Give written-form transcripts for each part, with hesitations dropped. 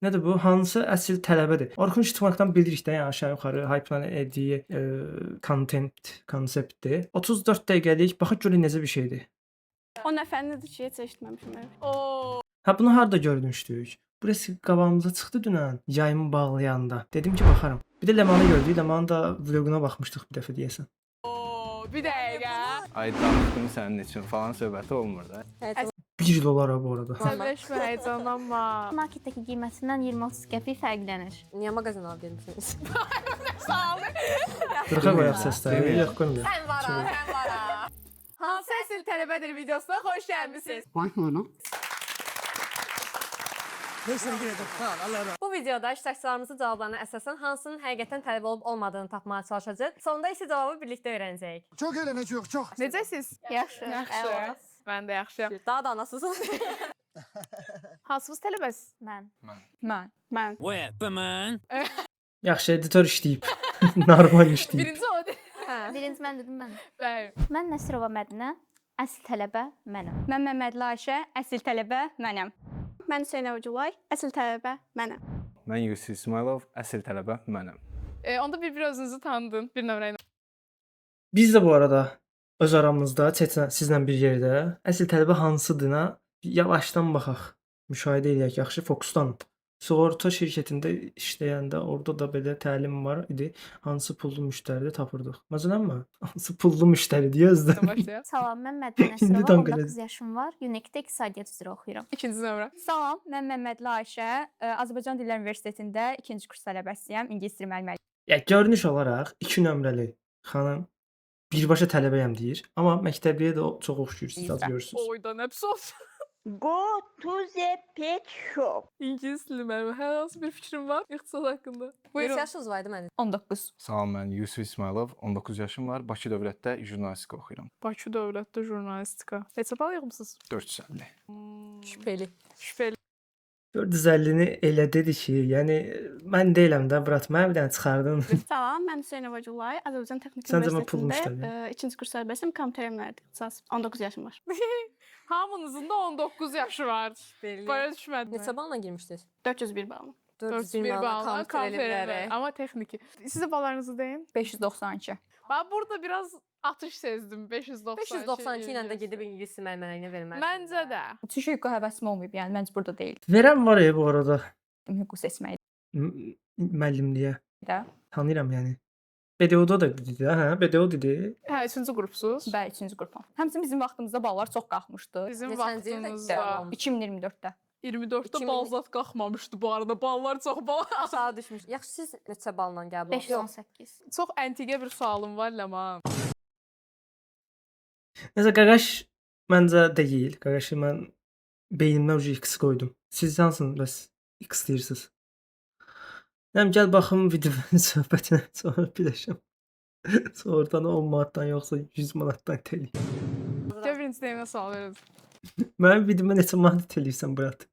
Nədir bu? Hansı əsl tələbədir? Orkun İctimaiyyətdən bilirik də, yəni aşağı yuxarı hype-lan etdiyi konseptdir. 34 dəqiqəlik, baxaq görək necə bir şeydir. O nəfərinidir ki, heç eşitməmişəm. Ha bunu harda görmüşdük? Burası qabağımıza çıxdı dünən, yayımı bağlayanda. Dedim ki, baxaram. Bir də Lemanı gördük. Lemanın da vloquna baxmışdıq bir dəfə deyəsən. Bir dəqiqə. Ay danışdım sənin üçün falan söhbəti olmur da. 1 dolara bu arada. Səbirləşmə, heyecanlanma. Marketdəki qiymətindən 20-30 qəpik fərqlənir. Niyə mağazin alıb gelmişsiniz? Sağ ol. Qırxa qoyaq səsləri. Yox, qoymayaq. Sən vara. Hansı əsl tələbədir videosuna xoş gəlmisiniz. Bu videoda iştirakçılarımızın cavablarına əsasən hansının həqiqətən tələbə olub olmadığını tapmağa çalışacağıq. Sonda isə cavabı birlikdə öyrənəcəyik. Çok eğleneceğiz, çok. Necəsiz? Yaxşı. Yaxşı. Mən də yaxşıyam. Daha da anasısın. Hansınız tələbəsiz? Mən. Mən. Yaxşı, editor işləyib. Normal işləyib. Birinci o deyil. Birinci mən dedim mən. Bəli. Mən Nəsirova Mədinə, əsl tələbə mənəm. Mən Məmmədli Ayşə, əsl tələbə mənəm. Mən Hüseynəv Culay, əsl tələbə mənəm. Mən Yusuf İsmailov, əsl tələbə mənəm. Onda bir özünüzü tanıdın bir nömrə ilə. Biz də bu arada öz aramızda sizlə bir yerdə əsl tələbə hansıdığına yavaşdan baxaq. Müşahidə edək, yaxşı fokuslanın. Sığorta şirkətində işləyəndə orada da belə təlim var idi. Hansı pullu müştəridə tapırdıq. Məsələnmi? Hansı pullu müştəridir özdə. Başlayaq. Salam, mən Mədinə İndi Nəsirova, tam 19 yaşım var. UNIC-də iqtisadiyyat üzrə oxuyuram. İkinci nömrə. Salam, mən Məmmədli Ayşə, Azərbaycan Dillər Universitetində 2-ci kurs tələbəsiyəm, ingilis dili müəllimiyəm. Ya görünüş olaraq 2 nömrəli xanım birbaşa tələbəyəm deyir, amma məktəbliyə də çox oxşuyursuz, az görürsüz. Oydan hepsi olsun. Go to the pet shop. İngilis dili müəllimi. Hər hansı bir fikrim var iqtisad haqqında. Neçə yaşınız var idi mənim? 19. Salam, mən Yusuf İsmailov, 19 yaşım var. Bakı Dövlətdə jurnalistika oxuyuram. Bakı Dövlətdə jurnalistika. Neçə bal yığmısınız? 450. Şübhəli. Şübhəli. 450-ni elə dedi ki, yəni mən deyiləm də, brat, mənə bir dənə çıxardın. Salam, mən Hüseynəv Culay, Azərbaycan Texnik Səncə mən pul Universitetində 2-ci kurs tələbəsiyəm, kompüter mühəndisi. 19 yaşım var. Hamınızın da 19 yaşı var. Belli. Böyle düşmədim. Neçə balla girmişdiniz? 401 bal. 401 bal. Konferenler. Ama tekniki. Size ballarınızı deyin. 592. Ben burada biraz atış sezdim. 592. 592 ilə də gedib ingilis müəlliməliyinə verməlisən. Məncə də. Çünki hüquqa həvəsim olmayıb, yəni məncə burada deyil. Verən var ya bu arada Hüquq seçməyi müəllimliyə. də. Tanıyıram yəni. BDO-da da dedi də, hə? BDO dedi. Hə, 3-cü qrupsuz. Bəli, 3-cü qrupam. Həmçinin bizim vaxtımızda ballar çox qalxmışdı. Bizim Neçənci ildə vaxtımızda 2024-də. 24-də bal zat qalxmamışdı bu arada. Ballar çox bal. Aşağı düşmüş. Yaxşı siz neçə balla qəbul etdiniz? 518. Çox antiqə bir sualım var Ləman. Nəsə Qaqaş məncə deyil. Qaqaşı mən beynimdən ucu X qoydum. Siz hansını bəs X deyirsiniz? Nəm gəl baxım videonun söhbətinə sonra biləşəm. Sonradan 10 manatdan yoxsa 100 manatdan itəliyim. Gəl birinci deyimə sual verin. Mənim videoma neçə manat itəliyirsən brat?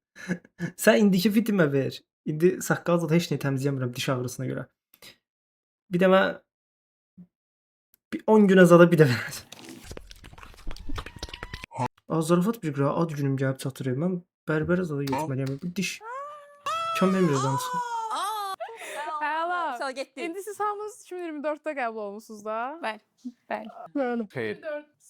Sən indiki videoma ver. İndi saqqal zad heç nə təmizləyəmirəm diş ağrısına görə. Bir də mən 10 günə zada bir də verəcəm. Zarafat bir qıra ad günüm gəlib çatır. Mən bərbərə zada getməliyəm. Bir diş kömək vermir danışım. Əla. Sağ getdi. İndi siz hamınız 2024-də qəbul olmusunuz da. Bəli. Xeyr,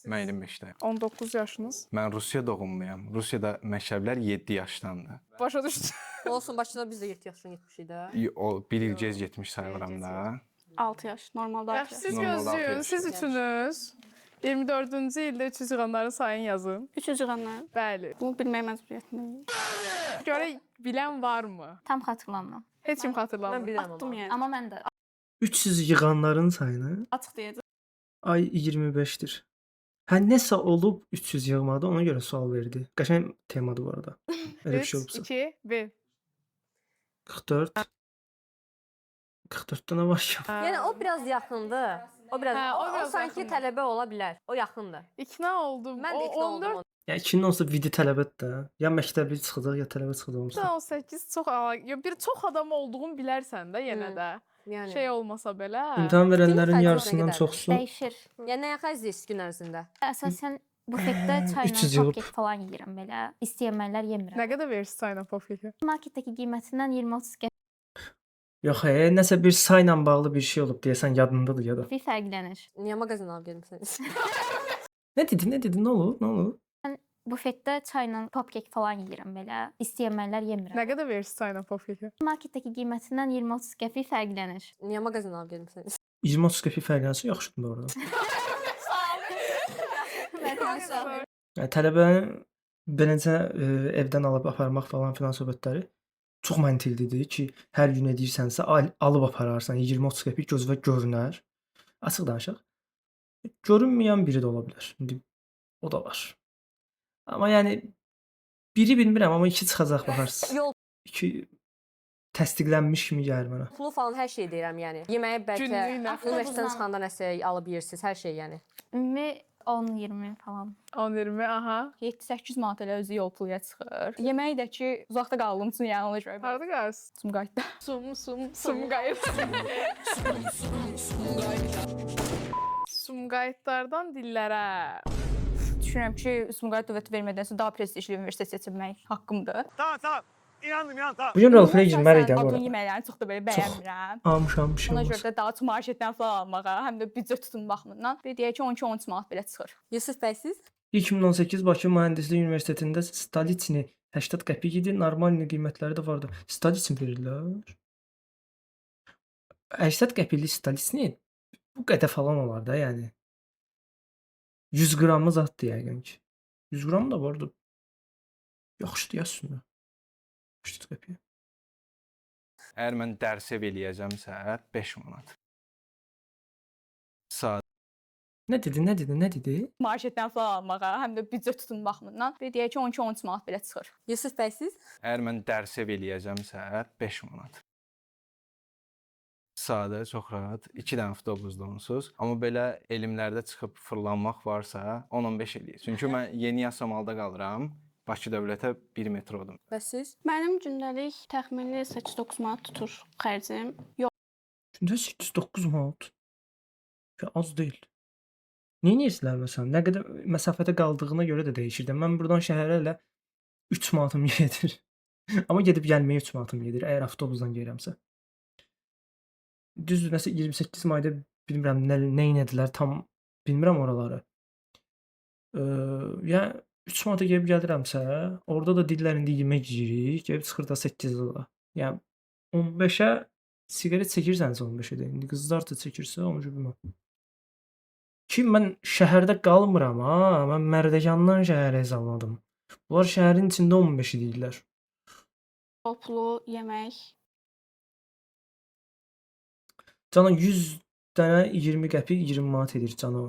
mən 25-dəyəm. 19 yaşınız. Mən Rusiya doğumluyam. Rusiyada məktəblər 7 yaşdandır. Başa düşdüm. Olsun, başına biz də 7 yaşına getmişik də. O 1 il gec getmiş sayılıram da. 6 yaş, normalda 6 Yaxşı, yaş. siz Normalda gözləyin. altı Siz üçünüz 24-cü ildə 300 yığanların sayını yazın. 300 yığanlar. Bəli. Bunu bilmək məcburiyyətindəyim. Görək bilən varmı? Tam xatırlamıram. Heç kim Mən xatırlamır. bilirəm Atdım amma. yəni. Amma mən də 300 yığanların sayını Açıq deyəcəm. ay 25-dir. Hə nəsə olub 300 yığmadı, ona görə sual verdi. Qəşəng temadır bu arada. Elə bir şey 3, olubsa. 2, 1. 44. 44-də nə var ki? Yəni o biraz yaxındır. O biraz, Hə, o o biraz sanki yaxındır. tələbə ola bilər. O yaxındır. İkna oldum. Mən də ikna oldum. ona. Ya 2-nin olsa video tələbət də. Ya məktəbli çıxacaq, ya tələbə çıxacaq olsa. 18 çox bir çox adam olduğunu bilərsən də yenə də. Yəni. Şey olmasa belə. İmtahan verənlərin Film yarısından fərqinə çoxsu dəyişir. Yəni nə yaxşı izləyirsiniz gün ərzində? Əsasən Bufetdə çayla 300 yığıb. popkek falan yeyirəm belə. İstəyənlər yemirəm. Nə qədər verirsiz çayla popkeki? Marketdəki qiymətindən 20-30 Yox, nəsə bir sayla bağlı bir şey olub deyəsən yadındadır ya da. qəpik fərqlənir. Niyə mağazin alıb gəlmisiniz? Nə dedin? Nə dedin? Nə olub? Nə olub? Bufetdə çayla popkek falan yeyirəm belə. İstəyənlər yemirəm. Nə qədər verirsiz çayla popkeki? Marketdəki qiymətindən 20-30 qəpik fərqlənir. Niyə mağazin alıb gəlmisiniz? 20-30 qəpik fərqlənsə yaxşıdır bu arada. Yəni tələbənin beləcə evdən alıb aparmaq falan filan söhbətləri çox məntiqlidir ki, hər gün edirsənsə alıb apararsan 20-30 qəpik gözünə görünər. Açıq danışaq. Görünməyən biri də ola bilər. İndi o da var. Amma yəni biri bilmirəm, amma 2 çıxacaq baxarsınız. Yol 2 təsdiqlənmiş kimi gəlir mənə. pulu falan hər şey deyirəm yəni. Yeməyi bəlkə Günlüklə. universitetdən çıxanda nəsə alıb yeyirsiniz, hər şey yəni. Ümumi 10-20 falan. 10-20, aha. 7-8 manat elə özü yol puluya çıxır. Yeməyi də ki, uzaqda qaldığım üçün yəni ona görə Harada qalsın? Sumqayıtda. Sumqayıt. Sumqayıtlardan dillərə. Düşünürəm ki, Sumqayıt dövlət vermədənsə daha prestijli universitet seçilmək haqqımdır. Bu gün roleplay girməliydik bu Adın arada. yeməklərini çox da belə bəyənmirəm. Almışam bir şey Ona olmaz. görə də daha çox marketdən falan almağa, həm də büdcə tutum baxımından bir deyək ki, 12-13 manat belə çıxır. Yusuf bəy siz? 2018 Bakı Mühəndislik Universitetində Stalitini 80 qəpik idi, normal qiymətləri də vardı. Stalitini verirlər. 80 qəpiklik Stalitini bu qədər falan olar da, yəni. 100 qramı zaddır yəqin ki. 100 qram da vardı. Yaxşıdır əslində. 80 qəpik. Əgər mən dərs ev eləyəcəmsə 5 manat. Saat Nə dedi, nə dedi, nə dedi? Marketdən falan almağa, həm də büdcə tutum baxımından bir deyək ki, 12-13 manat belə çıxır. Yusuf bəy siz? əgər mən dərs ev eləyəcəmsə 5 manat. Sadə, çox rahat. 2 dənə avtobusda onsuz. Amma belə elmlərdə çıxıb fırlanmaq varsa 10-15 eləyir. Çünki mən yeni Yasamalda qalıram. Bakı dövlətə 1 metrodum. Bəs siz? Mənim gündəlik təxmini 8-9 manat tutur xərcim. Gündə 809 manat. Ya, az deyil. Neynəyirsilər məsələn? Nə qədər məsafədə qaldığına görə də dəyişir də. Mən burdan şəhərə elə 3 manatım gedir. Amma gedib gəlməyə 3 manatım gedir əgər avtobusdan gəlirəmsə. Düzdür, nəsə 28 mayda bilmirəm nə etdilər, tam bilmirəm oraları. Yəni 3 manata gəlib gəlirəmsə, orada da dillərində yemək yeyirik, gəlib çıxır da 8 lira. Yəni 15-ə siqaret çəkirsənsə 15-ə də. İndi qızlar da çəkirsə, onu bilmirəm. Ki mən şəhərdə qalmıram ha, mən Mərdəkandan şəhərə yazılmadım. Bunlar şəhərin içində 15 deyirlər. Toplu yemək. Cana 100 dənə 20 qəpik 20 manat edir cana.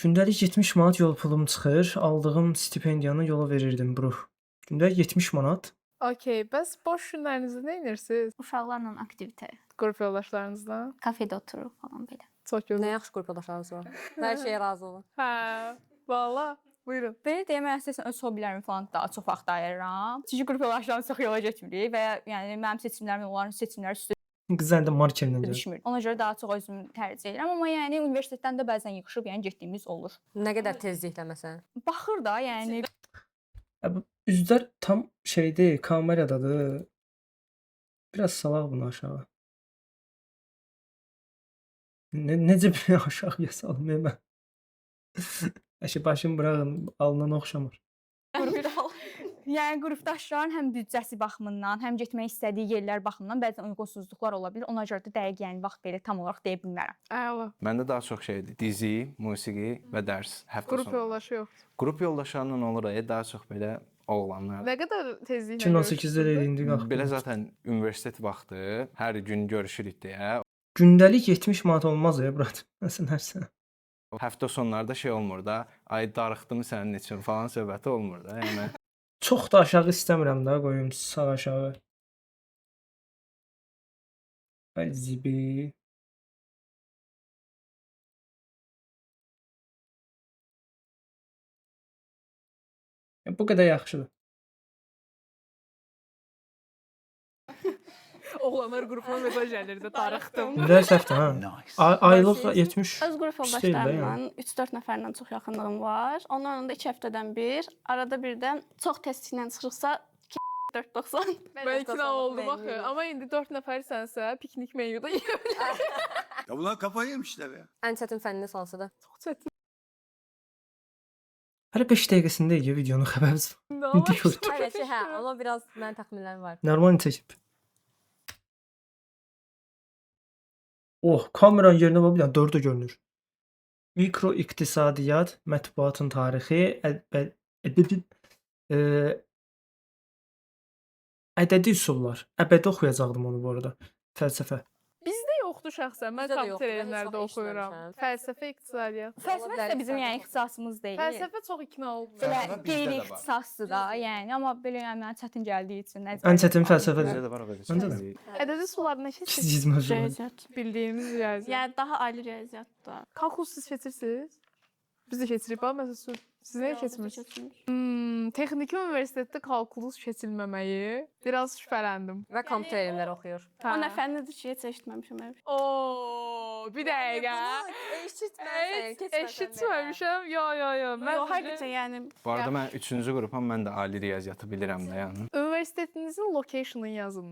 Gündəlik 70 manat yol pulum çıxır. Aldığım stipendiyanı yola verirdim bro. Gündəlik 70 manat. Okey, bəs boş günlərinizdə nə edirsiniz? Uşaqlarla aktivitə, Qrup yoldaşlarınızla? kafedə otururuq falan belə. Çox Nə gözəl. yaxşı qrupdaşlarınız var. Hər şeyə razı olun. Hə, valla. Buyurun. Belə deyə mən əsasən öz hobbilərimi falan daha çox vaxt ayırıram. Çünki qrup yoldaşlarımla çox yola getmirik və yəni mənim seçimlərim onların seçimləri üstə Qızlar da markerlə gəlir. düşmür. Ona görə daha çox özüm tərcih edirəm, amma yəni universitetdən də bəzən yığışıb yəni getdiyimiz olur. Nə qədər tezliklə məsələn? Baxır da, yəni Bu üzlər tam şeydir, kameradadır. Biraz salaq bunu aşağı. Necə bir aşağıya salmayım mən. Əşi başım bırakın, alınan oxşamır. yəni qrupdaşların həm büdcəsi baxımından, həm getmək istədiyi yerlər baxımından bəzən uyğunsuzluqlar ola bilər. Ona görə də dəqiq yəni vaxt belə tam olaraq deyə bilmərəm. Əla. Məndə daha çox şeydir. Dizi, musiqi və dərs həftə Qrup sonu. yoldaşı yoxdur. Qrup yoldaşlarla olur, daha çox belə oğlanlar. Nə qədər tezliklə 2018-də də indi qalxdı. Belə zaten universitet vaxtı hər gün görüşürük deyə. Gündəlik 70 manat olmaz ya brat. Məsələn hər sənə. Həftə sonlarda şey olmur da, ay darıxdım sənin üçün falan söhbəti olmur da. Yəni Çox da aşağı istəmirəm də, qoyum sağ aşağı. Ay zibi. Bu qədər yaxşıdır. oğlanlar qrupuna mesaj gəlirdi, darıxdım. İndi hər səfdə ha. Aylıq 70 Öz qrup pis deyil də yəni. yoldaşlarımla 3-4 nəfərlə çox yaxınlığım var. Onlarla da 2 həftədən bir, arada birdən çox tezliklə çıxırsa 4.90. Mən ikna oldum axı. Amma indi 4 nəfərsənsə, piknik menyuda yeyə Ya bunlar kafayı yemişler ya. Ən çətin fənniniz hansıdır? çox çətin. Hələ 5 dəqiqəsində idi videonun xəbərimiz. İndi gördüm. Hələ ki, hə, amma biraz mənim təxminlərim var. Normal çəkib. Oh, kameranın yerinə bax bir dənə 4-də görünür. Mikro iqtisadiyyat, mətbuatın tarixi, ədədi üsullar. Əbədi oxuyacaqdım onu bu arada. Fəlsəfə. Bizdə yoxdur şəxsən. Mən Bizdə də yoxdur, kompüter mən heç elmlərdə vaxt oxuyuram. işləmişəm. Fəlsəfə, iqtisadiyyat. Fəlsəfə isə bizim yəni ixtisasımız deyil. Fəlsəfə çox ikna olmuyor. Belə Fəlsəfə bizdə də var. qeyri-ixtisasdır da, yəni, amma belə yəni mənə çətin gəldiyi üçün Ən çətin fəlsəfədir. Bizdə də var o qədər. Məncə də. çətinlik. Ədədi sular nə keçir? Siz mövzunu. Riyaziyyat. Bildiyimiz riyaziyyat. Yəni daha ali riyaziyyatda. Kalkulus siz keçirsiniz? Biz də keçirik. Bax, məsələn, siz nə keçirsiniz? Texniki universitetdə kalkulus keçilməməyi biraz şübhələndim. Və kompüter elmləri oxuyur. O nə fənnidir ki, heç eşitməmişəm. Oo, bir dəqiqə. Eşitməmişəm. Yo. Mən Yox, həqiqətən yəni Bu arada mən 3-cü qrupam, mən də ali riyaziyyatı bilirəm də yəni. universitetinizin location'ını yazın.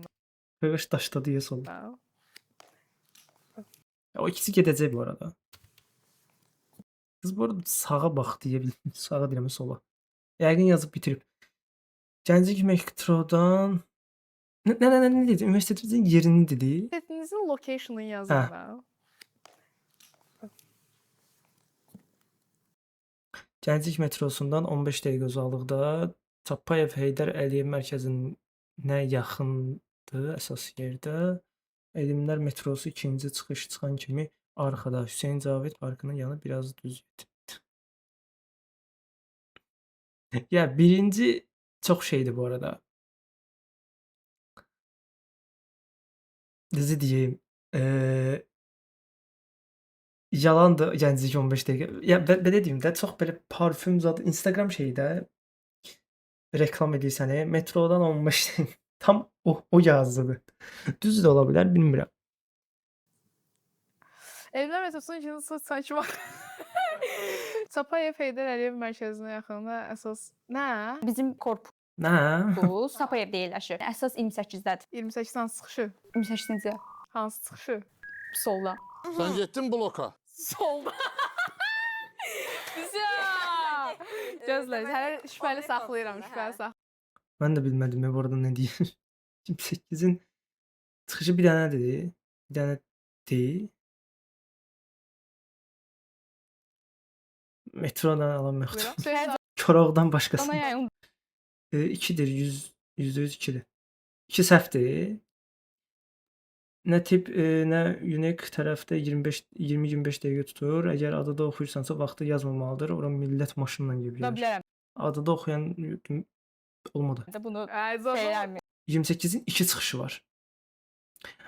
Qıqış daşda deyə sol. da. O ikisi gedəcək bu arada. Qız bu arada sağa bax deyə bildim. Sağa deyirəm, sola. Yəqin yazıb bitirib. Gənclik Metrodan nə dedi? Universitetimizin yerini dedi. Universitetinizin location'ını yazın Hə. da. Gənclik metrosundan 15 dəqiqə uzaqlıqda Çapayev Heydər Əliyev mərkəzinə yaxındır əsas yerdə. Elmlər metrosu ikinci çıxış çıxan kimi arxada Hüseyn Cavid parkının yanı biraz düz get. Ya birinci çox şeydir bu arada. Düzü deyim. Yalandır Gənclik 15 dəqiqə. Ya belə deyim də, çox belə parfüm zadı Instagram şeyi də reklam edir səni. Metrodan 15 dəqiqə. Tam o yazdığı. Düz də ola bilər, bilmirəm. Elmlər metrosunun ikinci sıx sanki bax. Çapayev Heydər Əliyev mərkəzinə yaxınında əsas nə? Bizim korpus Nə? Sapayevdə yerləşir. Əsas 28-dədir. 28 hansı çıxışı? 28-ci Hansı çıxışı? solda. Sen gittin bloka. Solda. Güzel. Gözlə, hələ şübhəli saxlayıram, şübhəli saxlayıram. Mən də bilmədim bu arada nə deyir. 28-in çıxışı bir dənədir. Bir dənə deyil. Metrodan alan məxtum. Buyurun. Koroğdan başqası. Ana yəni 2-dir, %100 2-dir. 2 səhvdir. Nə tip, nə unique tərəfdə 20-25 dəqiqə tutur. Əgər adada oxuyursansa vaxtı yazmamalıdır. Ora millət maşınla gedib da gəlir. bilərəm Adada oxuyan olmadı. də bunu Ay, zor. şeylərmi. 28-in 2 çıxışı var.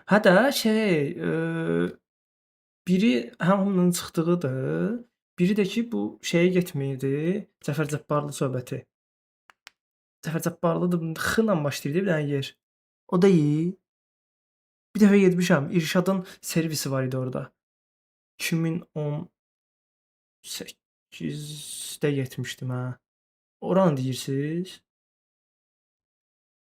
Hətta biri hamının çıxdığıdır. Biri də ki bu şeyə getməyidi. Cəfər Cabbarlı söhbəti. Cəfər Cabbarlı da xıla başlayırdı bir dənə yer. O da iyi. Bir dəfə getmişəm. İrşadın servisi var idi orada. 2018-də getmişdim hə. Oranı deyirsiz?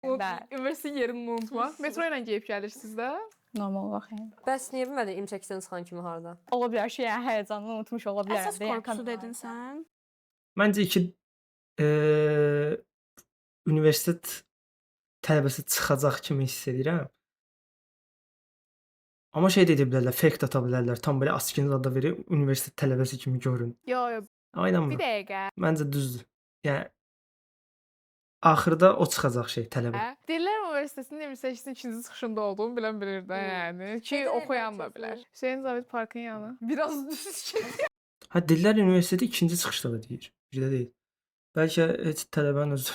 Bəli. Universitetin yerini unutma. Metro ilə gəlib gəlirsiniz də. Normal olaraq yəni. Bəs niyə bilmədin 28-dən çıxan kimi harda? Ola bilər ki, yəni həyəcanını unutmuş ola bilərəm. Əsas korpusu dedin sən. Məncə universitet tələbəsi çıxacaq kimi hiss edirəm. Amma şey də edə bilərlər, fake data bilərlər. Tam belə askini zada verib universitet tələbəsi kimi görün. Yo, Amma bir inanmıram. dəqiqə. Məncə düzdür. Yəni axırda o çıxacaq şey tələbə. Hə? Dillər Universitetinin 28-in ikinci çıxışında olduğumu bilən bilir də yəni. Ki Dillər oxuyan da mərkəzi. bilər. Hüseyn Cavid parkın yanı. Biraz düz gedir. Hə, Dillər Universiteti ikinci çıxışda da deyir. Birdə deyil. Bəlkə heç tələbənin özü.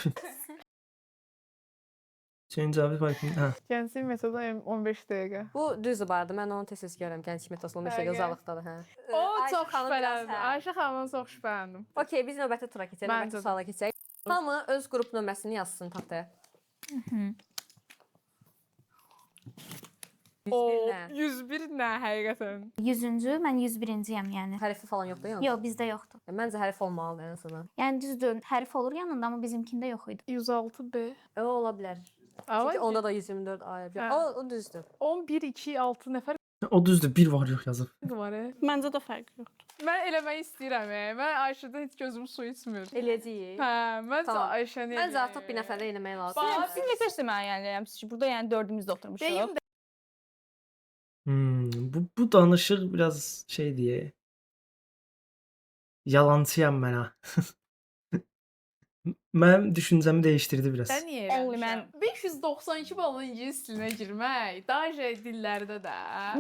Hüseyn Cavid parkın, hə. Gənclik metroda 15 dəqiqə. Bu düzdür bu arada. Mən onu tez-tez görürəm. Gənclik metrosunun 15 dəqiqə Dəqiqə. uzaqlıqdadır, hə. O Ayşə çox xanım biraz, şübhələndim. hə. Ayşə xanımdan çox şübhələndim. Okey, biz növbəti tura keçək. Məncə Növbəti də. suala keçək. Hamı öz qrup nömrəsini yazsın taxtaya. O 101 nə? 101 nə həqiqətən? 100-cü, mən 101-ciyəm yəni. Hərfi falan yoxdur yəni. Yox, bizdə yoxdur. Məncə hərf olmalıdır ən azından. Yəni düzdür, hərf olur yanında, amma bizimkində yox idi. 106B. O ola bilər. Amma Çünki onda da 124 ay. Hə. O düzdür. 11, 2, 6 nəfər O düzdür, bir var yox yazıb. var. Məncə də fərq yoxdur. Mən eləmək istəyirəm. Mən Ayşədən heç gözüm su içmir. Eləyəcəyik. Hə, məncə Tamam. Ayşəni. Məncə artıq bir nəfərlə eləmək lazımdır. Bax, Siz necə istəməyə yəni ki, burada yəni dördümüz də oturmuşuq. deyim də Bu danışıq biraz şey diye. Yalancıyam mən ha. Mənim düşüncəmi dəyişdirdi biraz. sən niyə Only eləmişəm? 592 balın ingilis dilinə girmək, daha dillərdə də.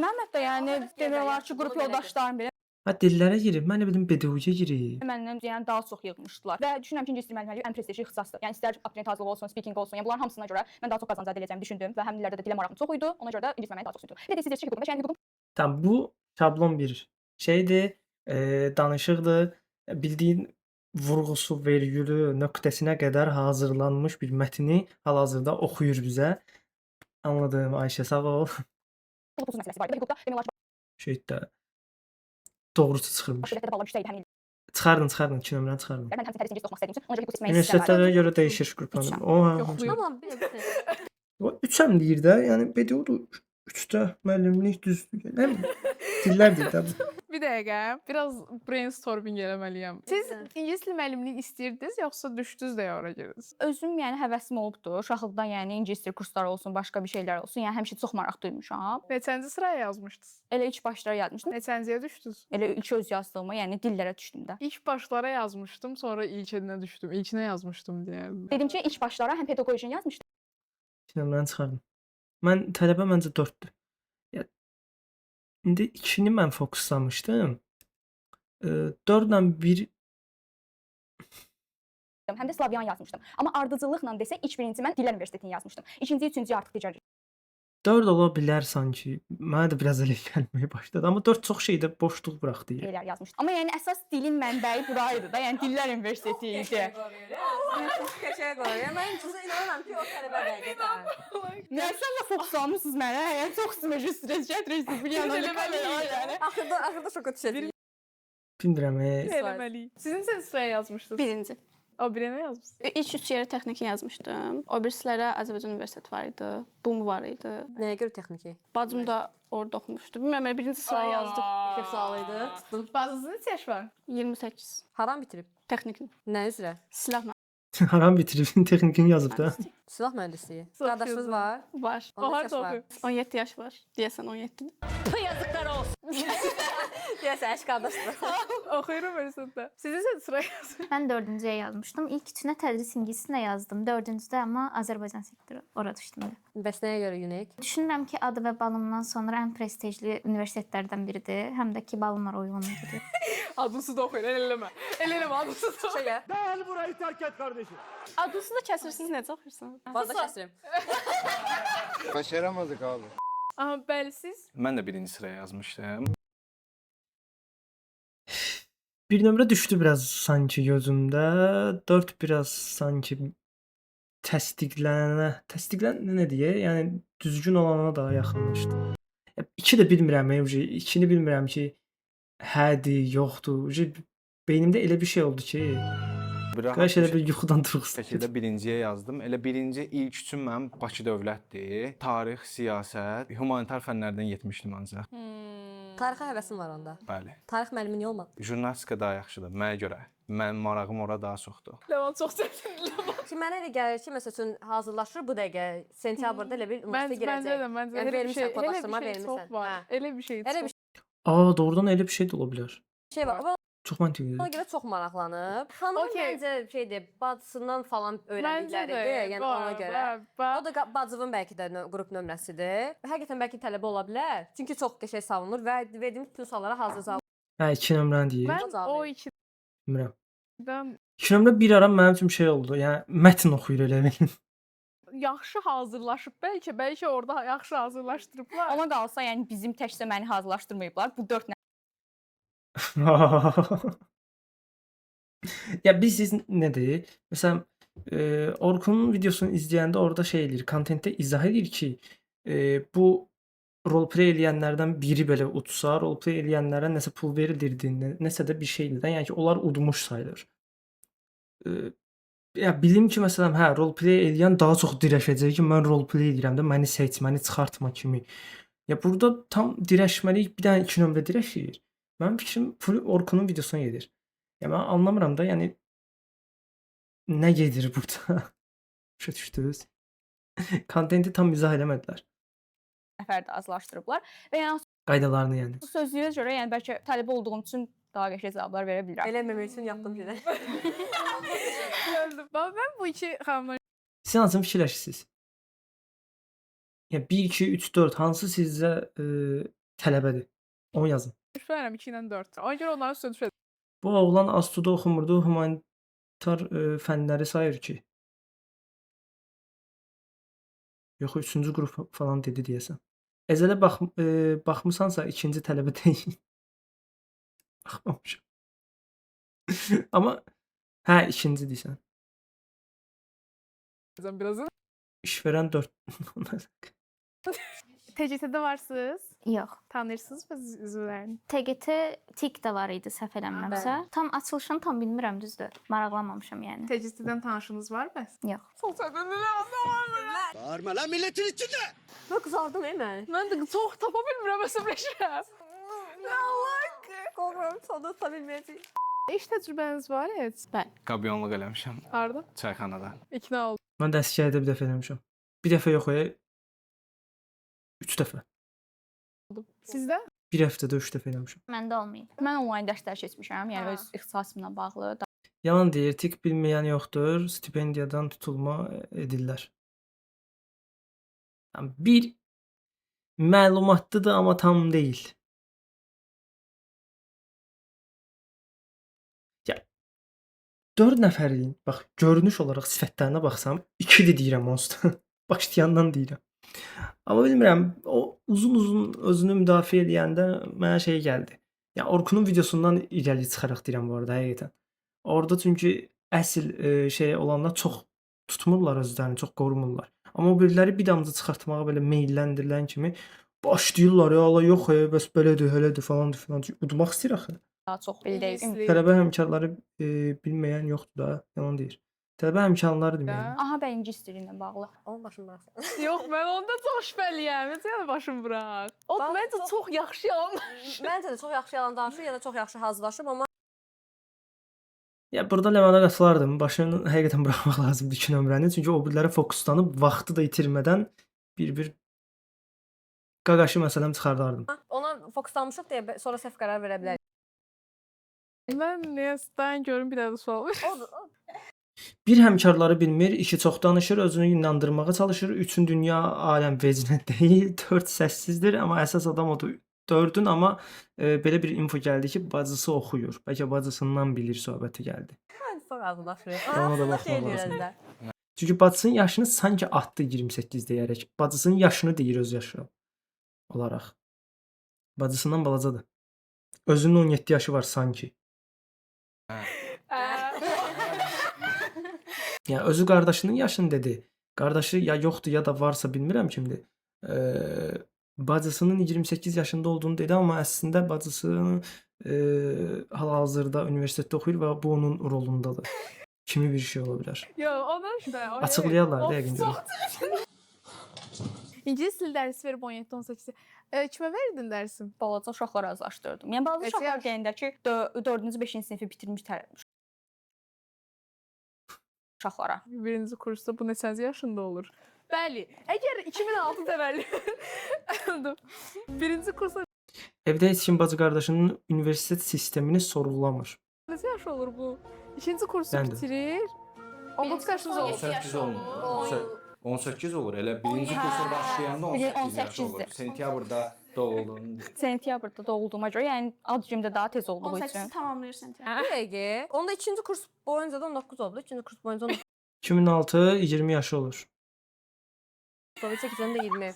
Mən hətta yəni demək olar ki, yaxşı, qrup bunu belə yoldaşlarım belə Ha dillərə girib, mən nə bilim pedaqogiya girib. məndən yəni daha çox yığmışdılar. Və düşünürəm ki, ingilis dili müəllimləri ən prestijli ixtisasdır. Yəni istər abituriyent hazırlığı olsun, speaking olsun, yəni bunların hamısına görə mən daha çox qazanc əldə edəcəyimi düşündüm və həm dillərdə də dilə marağım çox idi. Ona görə də ingilis müəllimləri daha çox seçdim. Bir də sizcə hüququm, yəni hüququm Tamam bu şablon bir şeydir, danışıqdır. Bildiyin vurğusu, vergülü, nöqtəsinə qədər hazırlanmış bir mətni hal-hazırda oxuyur bizə. Anladım Ayşə, sağ ol. hüquq məsələsi var idi. Hüquqda demək olar ki, Şeydə doğrusu çıxırmış. aşırı ballar yüksək idi həmin Çıxardın, 2 nömrəni çıxardın. illər. Mən həm tədris ingilis oxumaq istədiyim üçün ona görə hüquq seçməyi Universitetlərə görə dəyişir qrupanı. Üçəm. O hə. Yoxlayır. Amma bir də O 3-əm deyir də, yəni BDO-dur. 3-də müəllimlik düzdür. Nə bilim, dillər deyir də. Bir dəqiqə, biraz brainstorming eləməliyəm. Siz Lütfən. ingilis dili müəllimliyi istəyirdiniz yoxsa düşdünüz deyə ora girdiniz? Özüm yəni həvəsim olubdu. Uşaqlıqdan yəni ingilis dili kursları olsun, başqa bir şeylər olsun. Yəni həmişə çox maraq duymuşam. Neçənci sıraya yazmışdınız? Elə ilk başlara yazmışdım. Neçənciyə düşdünüz? Elə ilk öz yazdığımı, yəni dillərə düşdüm də. İlk başlara yazmışdım, sonra ilkinə düşdüm. İlkinə yazmışdım deyərdim. Dedim ki, ilk başlara həm pedaqojini yazmışdım. 2 nömrəni çıxardın. Mən tələbə məncə 4-dür. Ya indi 2-ni mən fokuslamışdım. 4-lə 1 Həm də slavyan yazmışdım. Amma ardıcıllıqla desək, ilk birinci mən Dillər Universitetini yazmışdım. İkinci, üçüncü artıq ticari 4 ola bilər sanki. Mənə də biraz elə gəlməyə başladı. Amma 4 çox şeydə boşluq buraxdı. şeylər yazmışdım. Amma yəni əsas dilin mənbəyi bura idi da. Yəni Dillər Universiteti idi. Qəşəng qoyur. Mən sizə inanıram ki, o tələbə dəqiqdir. Nə sən də fokuslanmısınız mənə? Yəni çox sizə stres gətirirsiniz. Bir yana yəni. Axırda şoka düşəcək. Bilmirəm. Eləməliyik. Sizin neçənci sıraya yazmışdınız? Birinci. O birinə yazmışsınız. İlk 3 yerə texniki yazmışdım. O birisilərə Azərbaycan Universiteti var idi. BUM var idi. Nəyə görə texniki? Bacım da orada oxumuşdu. Bilmirəm, elə birinci sıraya yazdım. Kef sualıydı. Tutdum. Bazınızın neçə yaş var? 28. Haram bitirib. Texnikin. Nə üzrə? Silah Haram bitirib, texnikini yazıb da. Silah mühəndisliyi. Çox Qardaşınız gözəl. var. var. O Onda harda yaş var. oxuyur? 17 yaş var. Deyəsən 17. Deyəsən, əş qardaşdır. Oxuyur universitetdə. Sizin neçənci sıraya yazmışsınız? Mən 4-cüyə yazmışdım. İlk üçünə tədris ingiliscə yazdım. 4-cüdə amma Azərbaycan sektoru ora düşdüm. Bəs nəyə görə unik? Düşünürəm ki, adı və balımdan sonra ən prestijli universitetlərdən biridir. Həm də ki, balımlar uyğun gedir. Adınızı da oxuyun, eləmə. Eləmə adınızı da. Şeyə, Gel burayı terk et kardeşim. Adınızı da kəsirsiniz, necə oxuyursunuz? bazda kəsirim. Başaramadık abi. Aha, bəli siz? Mən də birinci sıraya yazmışdım. Bir nömrə düşdü biraz sanki gözümdə. 4 biraz sanki təsdiqlənə nə deyə, yəni düzgün olana daha yaxınlaşdı. 2 də bilmirəm, 2-ni bilmirəm ki, hədir, yoxdur. Beynimdə elə bir şey oldu ki, qaş elə bir yuxudan durmaq Şəkildə istədim. birinciyə yazdım. Elə birinci ilk üçün mənim Bakı dövlətdir. Tarix, siyasət, humanitar fənlərdən 70-dim ancaq. Tarixə həvəsim var onda. Bəli. Tarix müəllimi niyə olmadı? Jurnalistika daha yaxşıdır mənə görə. Mənim marağım ora daha çoxdur. Ləman çox çətindir. Ki mənə elə gəlir ki, məsəl üçün hazırlaşır bu dəqiqə sentyabrda elə bir universitetə girəcək. Məncə Yəni elə bir vermisən, şey, elə kodlaşdırma bir şey vermisən. çox var. Hə. Elə bir şey Elə çox. bir Doğrudan elə bir şey də ola bilər. şey var. Və Çox məntiqlidir. ona görə çox maraqlanıb. Xanım Okey. məncə şeydir, bacısından falan Məncə öyrəndikləridir, də, yəni ona görə. Var. O da bacımın bəlkə də qrup nömrəsidir. Həqiqətən bəlkə tələbə ola bilər. Çünki çox qəşəng savunur və verdiyim bütün suallara hazır cavab. Hə, 2 nömrəni deyir. Mən o Bilmirəm. 2-dən 2 nömrə bir ara mənim üçün şey oldu. Yəni mətn oxuyur elə bil. yaxşı hazırlaşıb bəlkə orada yaxşı hazırlaşdırıblar. Ona qalsa, yəni bizim təkcə məni hazırlaşdırmayıblar. Bu 4 Ya siz nədir? Məsələn, Orkunun videosunu izləyəndə orada şey eləyir, kontentdə izah edir ki, bu roleplay eləyənlərdən biri belə utsa, roleplay eləyənlərə nəsə pul verildirdiyini, nəsə də bir şeydən, yəni ki, onlar udmuş sayılır. Ya bilim ki, məsələn, hə, roleplay eləyən daha çox dirəşəcək ki, mən roleplay eləyirəm də, məni seç, məni çıxartma kimi. Ya burada tam dirəşməlik, bir dənə 2 nömrə dirəşir. Mənim fikrim full Orkunun videosuna gedir. Ya mən anlamıram da, yəni nə gedir burada? Başa düşdünüz? Kontenti tam izah eləmədilər. nəfər də azlaşdırıblar və yəni Qaydalarını yəni. bu sözlüyə görə yəni bəlkə tələbə olduğum üçün daha qəşəng cavablar verə bilirəm. Eləməmək üçün yapdım bir də. Gördüm. Ben bu iki xanımdan Siz hansını fikirləşirsiniz? Ya 1, 2, 3, 4 hansı sizcə tələbədir? Onu yazın. şüphelenirim 2 ile 4. Ona göre onların üstüne düşelim. Bu oğlan Astuda oxumurdu, humanitar fənləri sayır ki. Yox, 3-cü qrup falan dedi deyəsən. Əzələ baxmısansa ikinci tələbə deyil. Baxmamışam. Amma hə, ikinci deyirsən. Birazın. İşverən 4. TCT'de varsınız. Yox. Tanırsınız mı üzvlərini? TGT tik də var idi səhv eləmirəmsə. Tam açılışını tam bilmirəm düzdür. Maraqlanmamışam yəni. TCT'den tanışınız var mı? Yox. Sosyal medyada. Bağırma lan milletin içinde. Mən qızardım mən. Ben de çok tapa bilmirəm əsəbləşirəm. Qorxuram, sonra tuta bilməyəcəyik. İş təcrübəniz var heç? Qabyonluq eləmişəm Harda? çayxanada. İkna oldum. Mən də əsgərdə bir dəfə eləmişəm. Bir dəfə yox, 3 dəfə. Sizdə? Bir həftədə 3 dəfə eləmişəm. Məndə olmayıb. Mən onlayn dərslər keçmişəm, yəni öz ixtisasımla bağlı. Yalan deyir, tik bilməyən yoxdur, stipendiyadan tutulma edirlər. Yəni bir məlumatlıdır, amma tam deyil. Ya 4 nəfərin, bax, görünüş olaraq sifətlərinə baxsam, 2-dir deyirəm onsuz da. Başlayandan deyirəm. Amma bilmirəm, o uzun-uzun özünü müdafiə eləyəndə mənə şey gəldi. Ya Orkunun videosundan irəli çıxaraq deyirəm bu arada həqiqətən. Orada çünki əsl şey olanlar çox tutmurlar özlərini, çox qorumurlar. Amma o biriləri bir damcı çıxartmağa belə meyləndirilən kimi başlayırlar ya, Allah yox, bəs belədir, elədir falandır filan. Udmaq istəyir axı. Daha çox bildiyim. İngilizlik. Tələbə həmkarları bilməyən yoxdur da, yalan deyir. Tələbə həmkarları deməyəm. Aha, birinci istəyirlə bağlı. Onun başında. Yox, mən onda çox şübhəliyəm. Necə yəni başım bırak? O Bax, məncə çox- çox yaxşı yalan. Məncə də çox yaxşı yalan danışır, ya da çox yaxşı hazırlaşıb, amma Ya burada Ləmana qatılardım. Başını həqiqətən buraxmaq lazımdır 2 nömrəni. Çünki o birilərə fokuslanıb vaxtı da itirmədən bir qaqaşı məsələm çıxardardım. ona fokuslanmışıq deyə sonra səhv qərar verə bilərik. Mən neyəstən görüm bir daha sual. Bir həmkarları bilmir, 2 çox danışır, özünü inandırmağa çalışır, 3-ün dünya aləm vecinə deyil, 4 səssizdir, amma əsas adam odur. 4-ün amma belə bir info gəldi ki, bacısı oxuyur. Bəlkə bacısından bilir söhbəti gəldi. Mən çox hazırlaşırıq. Ona da baxmaq lazım. Çünki bacısının yaşını sanki atdı 28 deyərək. Bacısının yaşını deyir öz yaşı olaraq. Bacısından balacadır. Özünün 17 yaşı var sanki. Yəni özü qardaşının yaşını dedi. Qardaşı ya yoxdur ya da varsa bilmirəm kimdir. Bacısının 28 yaşında olduğunu dedi, amma əslində bacısı hal-hazırda universitetdə oxuyur və bu onun rolundadır. Kimi bir şey ola bilər. Yox, ondan şübhə. Açıqlayarlar da yəqin ki. İngilis dili dərsi verib 17-18. Kimə verdin dərsin? Balaca uşaqlara azlaşdırdım. Yəni balaca Neçə uşaqlar yaş? deyəndə ki, 4-cü, 5-ci sinifi bitirmiş uşaqlara. Birinci kursda bu neçənci yaşında olur? Bəli. Əgər 2006 təvəllüd birinci kursa Evdə heç kim bacı qardaşının universitet sistemini sorğulamır. neçə yaş olur bu? İkinci kursu Mən də. bitirir. 19 yaşınız olur. 18 olmur. 18 olur. Elə birinci kursa başlayanda 18 yaş olur. 18-dir. Sentyabrda doğuldun. Sentyabrda doğulduğuma görə, yəni ad günümdə daha tez olduğu 18 üçün. tamamlayırsan. Dəqiq. Onda ikinci kurs boyunca da 19 oldu. İkinci kurs boyunca 19 2006 20 yaşı olur. oldu. 8'den de 20.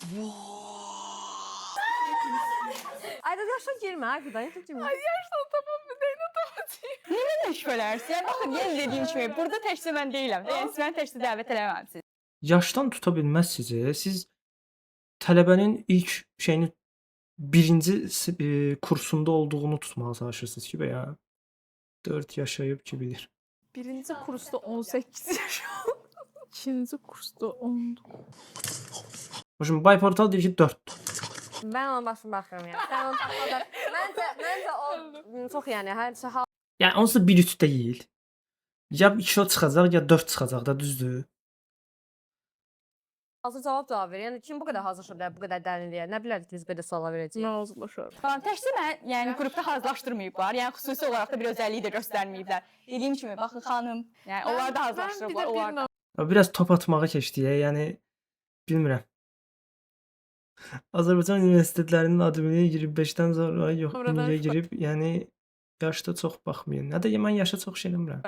Ayda yaşa girme Ayda. Yaşa girme. Yaşla tamam bir deyinə tapacağım. Nə şübhələrsiz? Yəni baxın, yenə dediyim kimi, burada təkcə mən deyiləm. Yəni siz məni təkcə dəvət eləməmisiniz. Yaşdan tuta bilməzsiniz. Siz tələbənin ilk şeyini birinci kursunda olduğunu tutmağa çalışırsınız ki veya 4 yaşayıb ki bilir. Birinci kursda 18 yaş. İkinci kursda 10. Şimdi Bayportal deyir ki 4. Ben ona başım baxıram ya. Sən onu tapmadın. Məncə o çox yəni hər şey Yəni onsuz da 1-3 deyil. Ya 2 o çıxacaq ya 4 çıxacaq da düzdür. hazır cavab verir. Yəni kim bu qədər hazırlaşa bilər, bu qədər dərinliyə? Nə bilərdik biz belə suala verəcəyik? Nə hazırlaşar? Təkcə mən, yəni qrupda hazırlaşdırmayıblar. Yəni xüsusi olaraq da bir özəlliyi də göstərməyiblər. Dediyim kimi, baxın xanım, yəni onlar da hazırlaşdırıblar, onlar da. Biraz top atmağa keçdik. Yəni bilmirəm. Azərbaycan universitetlərinin adımına girib 5-dən sonra yox, Sonradan niyə girib? Yəni yaşda çox baxmayın. Nə də mən yaşa çox şey eləmirəm.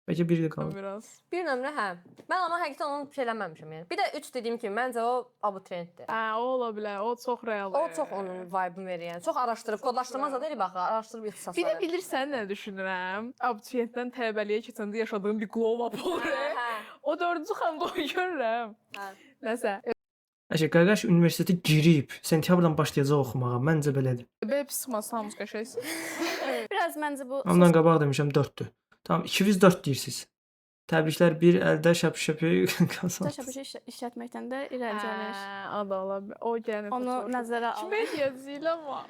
Bəlkə 1 il qalıb. Biraz. Bir nömrə hə. Mən amma həqiqətən onu şey eləməmişəm yəni. Bir də 3 dediyim kimi məncə o abituriyentdir. O ola bilər. O çox real. O çox onun vibe-ını verir yəni. Çox araşdırıb, kodlaşdırma zad eləyib axı, araşdırıb ixtisasları. Bir də bilirsən nə düşünürəm? Abituriyentdən tələbəliyə keçəndə yaşadığım bir glow up olur. Hə. O 4-cü xanımda onu görürəm. Hə. Nəsə. Əşə qardaş universitetə girib sentyabrdan başlayacaq oxumağa. Məncə belədir. Belə pis çıxmaz qəşəngsin. Biraz məncə bu Ondan qabaq demişəm 4-dür. Tamam 204 deyirsiniz. Təbriklər bir əldə şəp-şəpi qazandınız. təşəbbüs işlətməkdən də irəliləyilir. O da ola bilər. O gələn. Onu nəzərə al. Kimə deyəcəyik amma?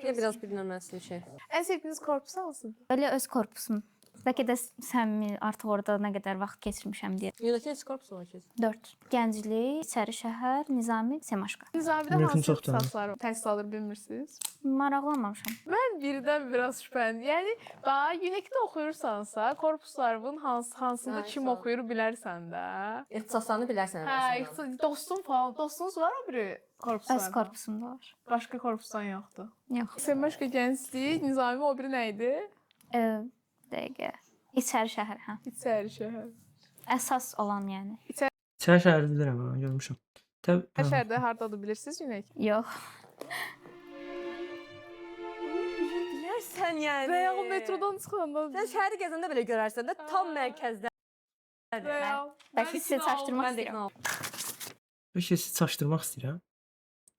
Bir biraz bir nömrəsini şey. Ən sevdiyiniz korpus hansıdır? Elə öz korpusum. Bəlkə də səmimi artıq orada nə qədər vaxt keçirmişəm deyə. United Corps olar ki. 4. Gənclik, İçəri şəhər, Nizami, Semaşqa. Nizamidə Mümkün hansı çoxdur. ixtisaslar təhsil alır bilmirsiniz? Maraqlanmamışam. Mən birdən biraz şübhəliyim. Yəni, bax, UNIC-də oxuyursansa, korpusların hansında Ay, kim sağ ol. oxuyur bilərsən də. İxtisaslarını bilərsən. Hə, dostum falan, dostunuz var o biri korpuslarda? Öz korpusumda var. Başqa korpusdan yoxdur. Yox. Semaşqa gənclik, Nizami o biri nə idi? Dəqiqə. İçəri şəhər, hə. İçəri şəhər. Əsas olan yəni. İçəri şəhəri bilirəm ha, görmüşəm. Şəhərdə hardadır bilirsiniz UNIC? Yox. Bilərsən yəni. Real metrodan çıxanda. Sən şəhəri gəzəndə belə görərsən də tam mərkəzdə. Real. Bəlkə sizi çaşdırmaq Mən də istəyirəm. ikna oldum. Bəlkə sizi çaşdırmaq istəyirəm.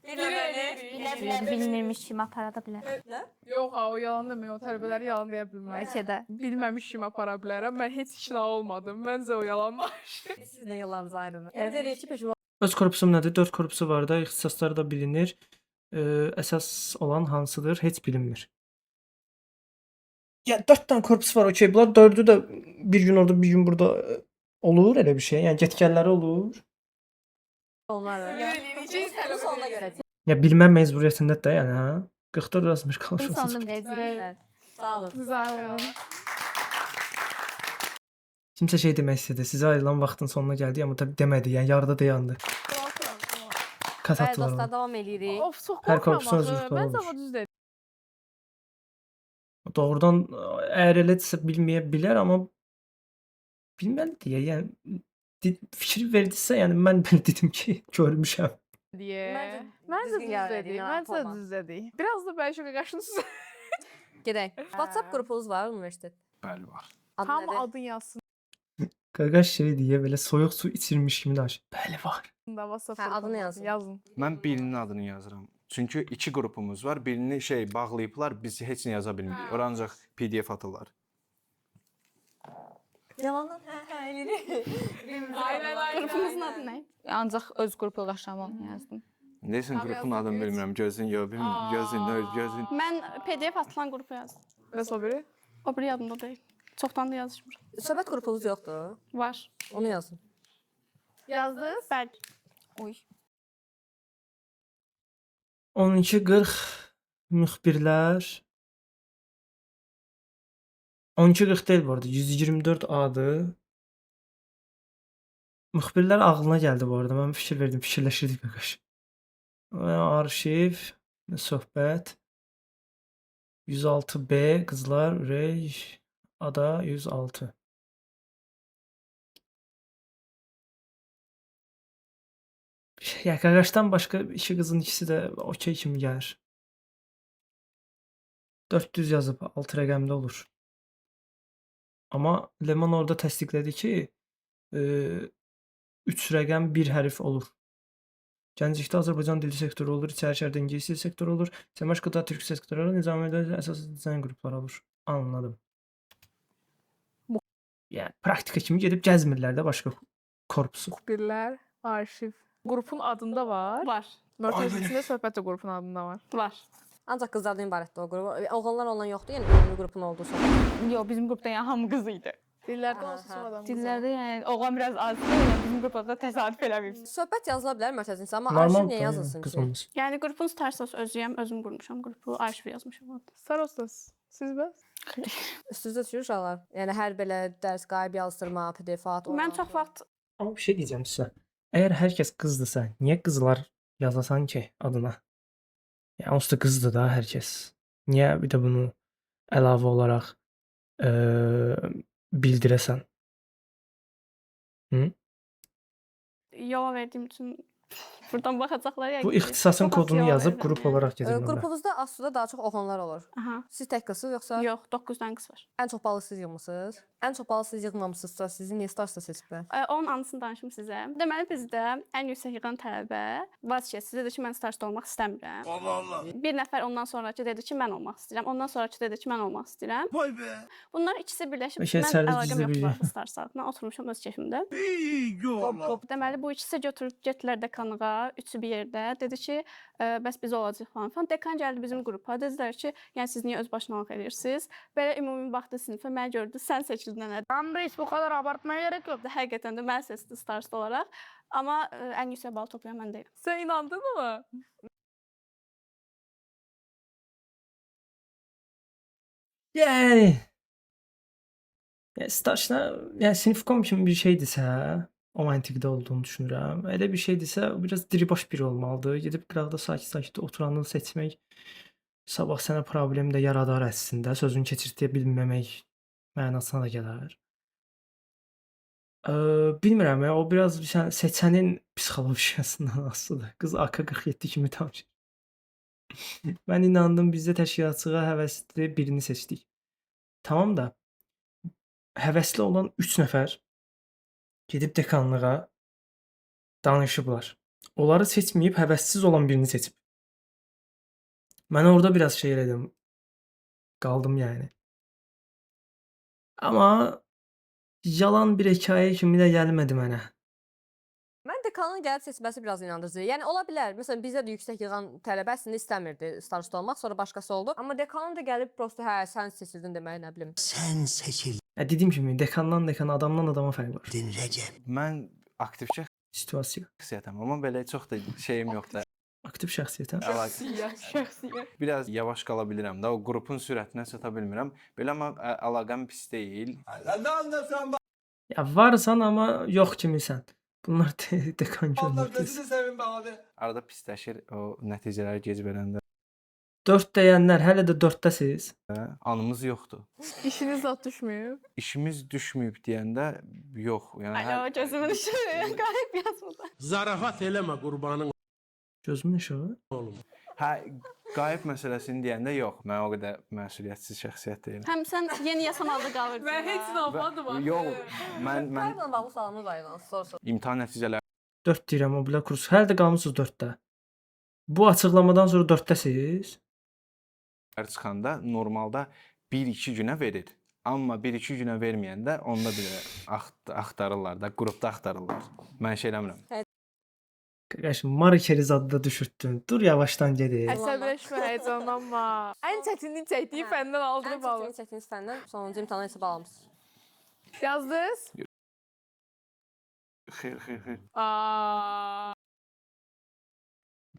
Bilmirmiş kimi apara da bilər. Yox, ha, o yalan demək, o tələbələri yalan deyə bilməz. Bəlkə də. Bilməmiş kimi apara bilərəm. Mən heç ikna olmadım. Məncə o yalanmış. Siz nə yalanınız ayrılır. Yəni iki peşman Öz korpusum nədir? 4 korpusu var da, ixtisasları da bilinir. Əsas olan hansıdır? Heç bilinmir. Ya 4 dənə korpus var, okey. Bunlar 4-ü də bir gün orada, bir gün burada olur elə bir şey. Yəni get-gəlləri olur. onlar. Bu sonuna görə. Ya bilmə məcburiyyətində də, yəni hə. 44 yazmış qalmış. İnsanın məcburiyyəti. Sağ olun. Güzel olun. Kimsə şey demək istədi. Sizə ayrılan vaxtın sonuna gəldik, amma tabii demədi. Yəni yarıda dayandı. Kat Bəli attılar dostlar onu. davam eləyirik. Of, çox Hər qorxuram korpusun axı. özürlükləri Məncə olur. o düz dedi. Doğrudan əgər elədirsə bilməyə bilər, amma bilməli deyə. Yəni fikir verdisə, yəni mən belə dedim ki, görmüşəm. Diye. Məncə Məncə düzgün düz qərar dedi. edin, Məncə olmaz. düz dedi. Biraz da bəlkə qaşınız. Gedək. WhatsApp qrupunuz var universitet. Bəli var. Adı Tam nədir? adın yazsın Qaqaş şey deyə belə soyuq su içirmiş kimi danışır. Bəli var. da WhatsApp. Hə, adını qrupuna. yazın. Yazın. Mən birinin adını yazıram. Çünki 2 qrupumuz var. Birini şey bağlayıblar, biz heç nə yaza bilmirik. Ora ancaq PDF atırlar. Yalandan hə eləyirik. Qrupunuzun adı nə? Ancaq öz qrup yoldaşlarıma yazdım. Neysə qrupun adını bilmirəm. Gözün yox, bilmirəm. Gözün. Mən PDF atılan qrupa yazdım. Bəs o biri? O biri yadımda deyil. Çoxdan da yazışmıram. Söhbət qrupunuz yoxdur. Var. Onu yazın. Yazdınız? Bəli. Uy. 12:40 müxbirlər 12:40 deyil bu arada. 124 adı. Müxbirlər ağlına gəldi bu arada. Mən fikir verdim, fikirləşirdik qaqaş. Arşiv, söhbət 106B qızlar Rey ada 106. Ya qaqaşdan başqa iki qızın ikisi də okey kimi gəlir. 400 yazıb 6 rəqəmli olur. Amma Leman orada təsdiqlədi ki, 3 rəqəm 1 hərf olur. Gənclikdə Azərbaycan dili sektoru olur, içəri şəhərdə ingilis dili sektoru olur, Səməşqada türk sektoru olur, Nizamidə əsas dizayn qrupları olur. Anladım. Yəni praktika kimi gedib gəzmirlər də başqa korpusu. Birlər, arşiv. Qrupun adında var. Var. Mörtəzəsində söhbət də qrupun adında var. Var. Ancaq qızlardan ibarətdir o qrup. Oğlanlar ondan yoxdur, yəni ümumi qrupun olduğu sonra. Yox, bizim qrupda yəni hamı qız idi. Dillərdə Aha, onsuz hə. adam. Dillərdə yəni oğlan biraz azdır, yəni bizim qrupda təsadüf eləməyib. Söhbət yazıla bilər mərkəzində, amma Normal arşiv niyə yazılsın qız ki? olmaz. Yəni qrupun starsas özüyəm, özüm qurmuşam qrupu, arşiv yazmışam. Starostas. Siz bəs? Üstünüzdə düşür uşaqlar. Yəni hər belə dərs qayıb yazdırma, PDF-at. Mən çox vaxt Amma bir şey deyəcəm sizə. Əgər hər kəs qızdırsa, niyə qızlar yazasan ki adına? Yəni onsuz da qızdır da hər kəs. Niyə bir də bunu əlavə olaraq bildirəsən? Hı? yola verdiyim üçün buradan baxacaqlar ya. Bu ixtisasın Çox az kodunu yola yazıb verirəm, qrup yəni. olaraq gedirlər. Qrupumuzda Asuda daha çox oğlanlar olur. Aha. Siz tək qızsınız yoxsa Yox, 9-dan qız var. ən çox balı siz yığmısınız? Ən çox balı siz yığmamısınızsa, sizi niyə starsda seçiblər? Onun anısını danışım sizə. Deməli bizdə ən yüksək yığan tələbə vəsiyyətsiz dedi ki, mən starsda olmaq istəmirəm. Allah Allah. Bir nəfər ondan sonrakı dedi ki, mən olmaq istəyirəm. Ondan sonrakı dedi ki, mən olmaq istəyirəm. Vay be. Bunlar ikisi birləşib Bəlkə mən içəridə əlaqəm gizli bir- yoxdur starsla. Mən oturmuşam öz kefimdə. Yok. Deməli bu ikisi götürüb getdilər dekanlığa, üçü bir yerdə. Dedi ki, bəs biz olacağıq falan. Dekan gəldi bizim qrupa. Dedilər ki, yəni siz niyə öz başınalıq edirsiniz? Belə ümumi baxdı sinifə, məni gördü, sən seçildin nə? Reis bu kadar abartmaya gerek yok. Həqiqətən də mən seçdi starsda olaraq. Amma ən yüksək bal toplayan mən deyiləm. Sen inandın mı? Yəni stajda, yəni sinifkom kimi bir şeydirsə, o məntiqdə olduğunu düşünürəm. Elə bir şeydirsə, biraz diribaş biri olmalıdır. Gedib qıraqda sakit-sakit oturanı seçmək sabah sənə problem də yaradar əslində. Sözünü keçirtə bilməmək mənasına da gələr. Bilmirəm ya, o biraz seçənin psixologiyasından asılıdır. Qız AK-47 kimi danışır. Mən inandım, biz də təşkilatçılığa həvəsli birini seçdik. Tamam da həvəsli olan 3 nəfər gedib dekanlığa danışıblar. Onları seçməyib həvəssiz olan birini seçib. Mən orada biraz şey elədim. Qaldım yəni. Amma yalan bir hekayə kimi də gəlmədi mənə. Mən dekanın gəlib seçməsi biraz inandırıcı. Yəni ola bilər. Məsələn, bizdə də yüksək yığan tələbə əslində istəmirdi starsda olmaq, sonra başqası oldu. Amma dekanın da gəlib prosta hə, sən seçildin deməyi nə bilim. Sen seçildin Dediyim kimi dekandan dekana, adamdan adama fərq var. Recep. Mən aktiv Situasiya. şəxsiyyətəm, amma belə çox da şeyim yoxdur. Aktiv şəxsiyyətə. Şəxsiyyət. Biraz yavaş qala bilirəm də, o qrupun sürətinə çata bilmirəm. Belə amma əlaqəm pis deyil. Sen de anlasan Ya varsan amma yox kimisən. Bunlar dekan Allah görmür. gözünü seveyim be abi. Arada pisləşir o nəticələr gec verəndə. 4 deyənlər hələ də 4-dəsiz. Anımız yoxdur. İşiniz zat düşmüyor. İşimiz düşməyib deyəndə yox. Yəni Alo, gözümün işığı qayıb yazmadı. Zarafat eleme kurbanın Gözümün işığı. oğlum. hə qayıb məsələsini deyəndə yox. Mən o qədər məsuliyyətsiz şəxsiyyət deyiləm. Həm sən yeni yasamalda qalırdın. Ben heç inanmadım. Yox, mən Qayıbla bağlı sualımız var ilə sorsun. imtahan nəticələri 4 deyirəm o bilər kurs. Hələ də qalmısınız 4-də. Bu açıqlamadan sonra 4-dəsiz. çıxanda normalda 1-2 günə verir. Amma 1-2 günə verməyəndə onda belə axtarırlar da, qrupda axtarırlar. Mən şey eləmirəm. Qardaşım markeri zadda düşürtdün. Dur yavaşdan gedin. Əsəbləşmə, heyecanlanma. Ən çətinlik çəkdiyi fəndən Ən aldırıb alır. çətin çəkdiyiniz fəndən sonuncu imtahana hesab almısınız. Yazdınız? Xeyr. Aa.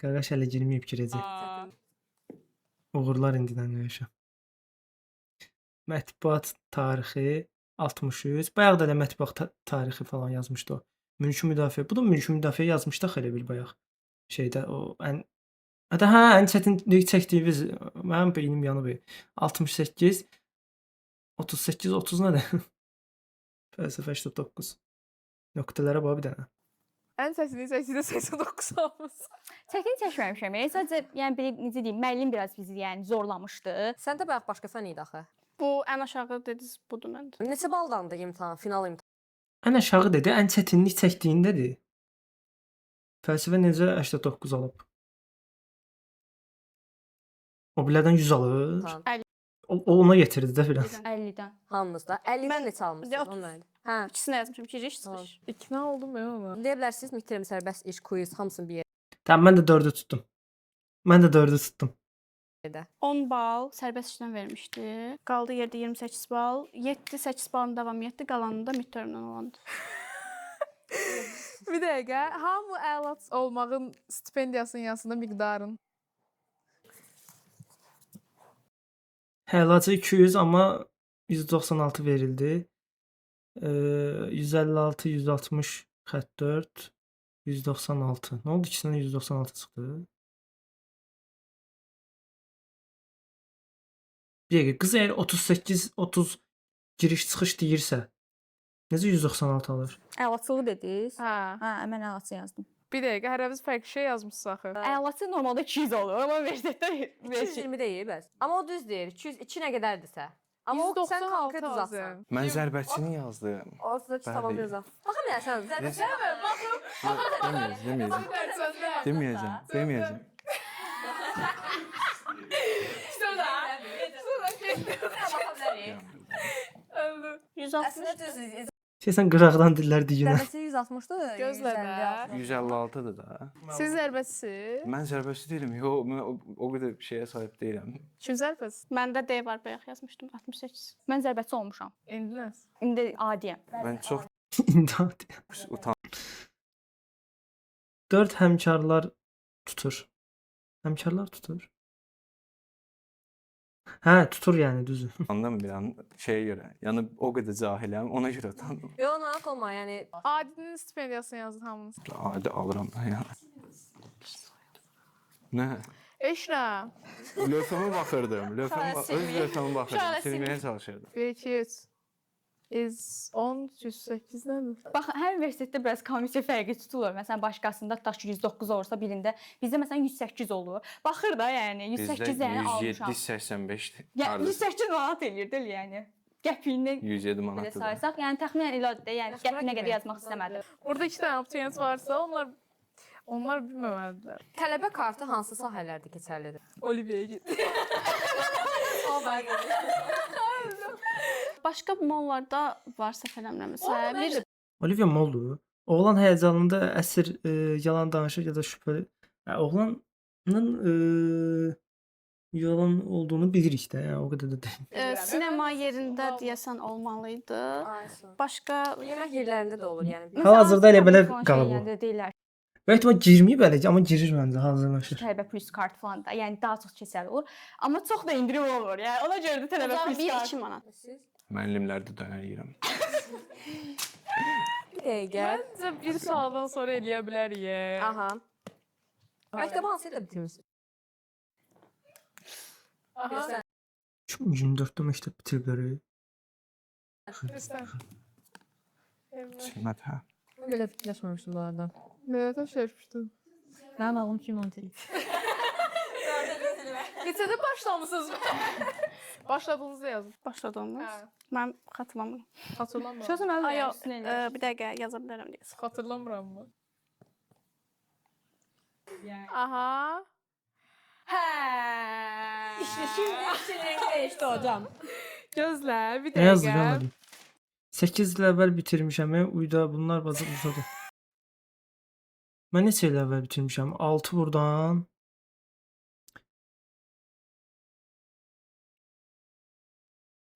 Qardaş hələ girməyib girəcək. Uğurlar indidən qardaşım. Mətbuat tarixi 63. Bayaq da elə mətbuat tarixi falan yazmışdı o. Mülki müdafiə. Bu da mülki müdafiə yazmışdı elə bir bayaq. Şeydə o ən ən çətinlik çəkdiyimiz mənim beynim yanıb. 68 38 30 nədir? Fəlsəfə 89. Nöqtələrə bax bir dənə. Ən çətinlik çəkdiyi 89 almış. Çətin çəkməmişəm. Sadəcə yəni belə necə deyim, müəllim biraz bizi yəni zorlamışdı. Səndə bayaq başqa fən idi axı. Bu ən aşağı dediniz budur məndə. Neçə baldandı imtahan, final imtahan? Ən aşağı dedi, ən çətinlik çəkdiyindədir. Fəlsəfə necə 89 alıb? O bilərdən 100 alır. Tamam. O ona yetirdi də biraz. 50-dən. Hamınızda. 50-dən Mən- neçə almısınız? Yox. Onu mənə. Hə. İkisinə yazmışam. Giriş, Tamam. çıxış. İkna oldum ben ona. Deyə bilərsiniz mikrim sərbəst iş, quiz hamısını bir Tamam, mən də 4-ü tutdum. Mən də 4-ü tutdum. yerdə. 10 bal sərbəst işdən vermişdi. Qaldı yerdə 28 bal. 7-8 balın davam etdi. Qalanı da midtermdən olandı. Bir dəqiqə, hamı əlat olmağın stipendiyasının yanında miqdarın. Həlacı 200 amma 196 verildi. 156, 160, xətt 4, 196. Nə oldu ikisindən 196 çıxdı? Bir dəqiqə, qız əgər 38, 30 giriş çıxış deyirsə, necə 196 alır? Əlaçılı dediniz? Hə. Hə, mən əlaçı yazdım. Bir dəqiqə, hərəmiz fərqli şey yazmışıq axı. Əlaçı normalda 200 olur, amma universitetdə 220 deyil bəs. Amma o düz deyir. 202 nə qədərdirsə. Amma o sən 196 konkret uzatsan. azım. Mən zərbəçini yazdım. Ortada ki, tamam Bəli. yazaq. Baxa bilərsən, zərbəti. Deməyəcəm. Deməyəcəm. Əslində 160. düz. Sən qıraqdan dillər deyirəm. Zərbəti 160-dır. Gözlə də. 156-dır da. Siz zərbəçisiz? Mən zərbəçi deyiləm. Yox, mən o qədər şeyə sahib deyiləm. Kim zərbəçisiz? Məndə D var, bayaq yazmışdım 68. Mən zərbəçi olmuşam. İndi nə? İndi adiyəm. Mən çox İmdat. utan. 4 həmkarlar tutur. Həmkarlar tutur. Hə, tutur yəni düzü. Utandım bir an şeyə görə. Yəni o qədər cahiləm, ona görə utandım. Yox, narahat olma, yəni Adinin stipendiyasını yazın hamınız. Adi alıram da ya. Nə? Eş nə? Lövhəmə baxırdım. Lövhəmə öz lövhəmə baxırdım. Şöyle Silməyə çalışırdım. 1, 2, 3. İz 10, 108 nədir? Bax, hər universitetdə biraz komissiya fərqi tutulur. Məsələn, başqasında tutaq ki 109 olursa, birində bizdə məsələn 108 olur. Baxır da, yəni 108 yəni almışam. 107-85. Yəni 108 manat eləyir də yəni. Qəpiyini 107 belə manatdır. da. saysaq, yəni təxminən elədir də, yəni qəpiyinə qədər yazmaq istəmədim. Burada 2 dənə abituriyent varsa, onlar bilməməlidirlər. tələbə kartı hansı sahələrdə keçərlidir? Oliviyaya get. Başqa mollarda var səhv eləmirəmsə, bir Olivia Moldu. Oğlan həyəcanında əsir yalan danışır ya da şübhəli. Oğlanın yalan olduğunu bilirik də, yəni o qədər də deyil. sinema yerində deyəsən olmalı idi. Başqa Yemək yerlərində də olur, yəni. Hal-hazırda elə belə Falan qalıb o. şeylərdə deyirlər. Böyük ehtimal girməyib hələ, amma girir məncə hazırlaşır. Tələbə plus kart falan da, yəni daha çox keçərli olur. Amma çox da indirim olur. Yəni ona görə də tələbə Ozan plus 1-2 kart. manat. Müəllimlərdə dönər yeyirəm. Gəl. Məncə bir sualdan sonra eləyə bilərik. Aha. Məktəbi hansı ilə bitirmisiniz? Aha. 2024-də məktəb bitiriblər. Göstər. Qiymət hə. Belə fikirləşməmişdim bunlardan. Nədən şərpişdin? Mənim ağlım kim onu deyir? Keçədə başlamısınız mı? Başladığınızda yazın. Başladığımız. Hə. Mən xatırlamıram. Xatırlamıram. Sözüm əl Ay, yox, üstünə eləyir. bir dəqiqə yaza bilərəm deyəsən. Xatırlamıram mı? Aha. Hə. İşte şimdi işçilərin değişdi hocam. Gözlə, bir Nə yazdı dəqiqə. görmədim. 8 il əvvəl bitirmişəm, uyda bunlar bazı uzadı. Mən neçə il əvvəl bitirmişəm? 6 burdan.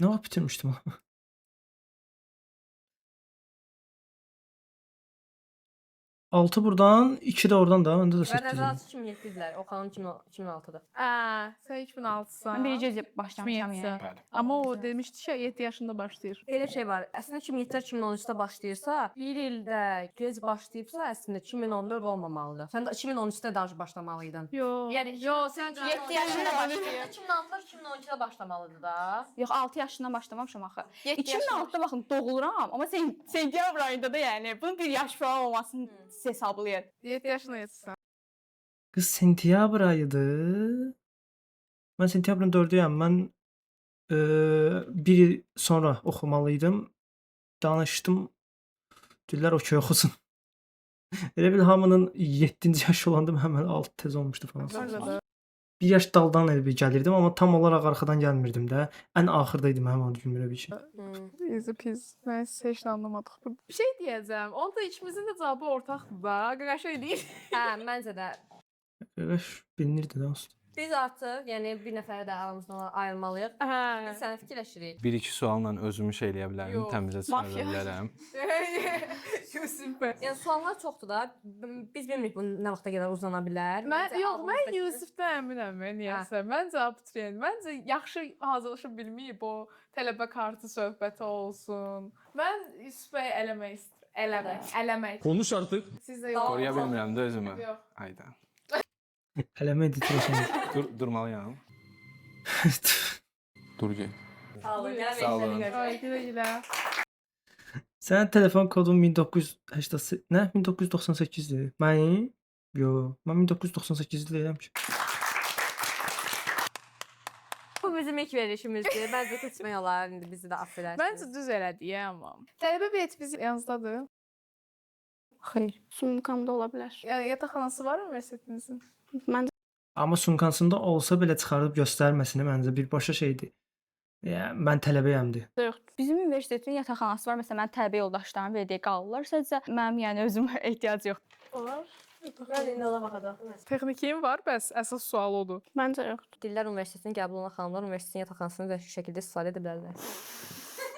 Nə vaxt bitirmişdim? 6 burdan, 2 də oradan da, məndə də Mən 8. nəzarət 2007-dirlər, Oxanın 2006-dır. Sən 2006-san. Mən birinci başlamışam yəni. Bəli. Amma o demişdi ki, 7 yaşında başlayır. Elə bir şey var. Əslində 2007-2013-də başlayırsa, bir ildə gec başlayıbsa, əslində 2014 olmamalıdır. Sən də 2013-də daha başlamalıydın. Yox. Yəni Yox, sən 7 yaşında başlayır. 2006-da 2012-də başlamalıdır da. Yox 6 yaşından başlamamışam axı. 7 yaşında 2006-da baxın doğuluram, amma sentyabr ayında da yəni bunun bir yaş falan olmasını siz hesablayın. 7 yaşında yetişsən. Qız sentyabr ayıdı. Mən sentyabrın 4-üyəm. Mən bir il sonra oxumalıydım. Danışdım. Dillər okey oxusun. Elə bil hamının 7-ci yaşı olanda həmin 6 tez olmuşdu falan. Orada. 1 yaş daldan elə bir gəlirdim, amma tam olaraq arxadan gəlmirdim də. Ən axırda idim həmin günlərə bir şey. Easy peasy. Mən siz heç nə anlamadıq burada. Bir şey deyəcəm. Onda ikimizin də cavabı ortaqdır da. Qəşəng deyil. Hə, məncə də. Qardaş bilinirdi də usta. Biz artıq, yəni bir nəfəri də aramızdan ayırmalıyıq. Hə. Biz sənə fikirləşirik. 1-2 sualla özümü şey eləyə bilərəm, Yox, təmizə çıxara mafya. bilərəm. Yusifə. Yəni suallar çoxdur da. Biz bilmirik bu nə vaxta qədər uzana bilər. Mən Məncə yox, mən ağlımızdakı- Yusifdən əminəm mən niyəsə. Məncə abituriyent. Məncə yaxşı hazırlaşa bilməyib o tələbə kartı söhbəti olsun. Mən Yusifə eləmək istəyirəm. Eləmək. Konuş artık. Siz də yox. Qoruya bilmirəm də özümü. Yox. Ayda. Eləmə editrəsən. Durmalıyam. Dur get. Sağ olun. Sağ olun. Ay, gülə-gülə. Sənin telefon kodun 1988 nə? 1998-dir. Mənim? Yox, mən 1998-li deyirəm ki. Bu bizim ilk verilişimizdir. Məncə keçmək olar. İndi bizi də affedersiniz. Məncə düz elədik, amma. Tələbə bileti biz yanınızdadır. Xeyr. Sumkamda ola bilər. Yəni yataqxanası var universitetinizin? Məncə Amma sumkasında olsa belə çıxarıb göstərməsini məncə birbaşa şeydir. Yəni mən tələbəyəmdir. yoxdur. Bizim universitetin yataqxanası var. Məsələn, mənim tələbə yoldaşlarım verdiyi qalırlar. Sadəcə mənim yəni özüm ehtiyac yox. Olar. Mən indi ona baxacaq. Texnikin var, bəs əsas sual odur. Məncə yoxdur. Dillər Universitetinin qəbul olunan xanımlar universitetin yataqxanasını da şu şəkildə istifadə edə bilərlər.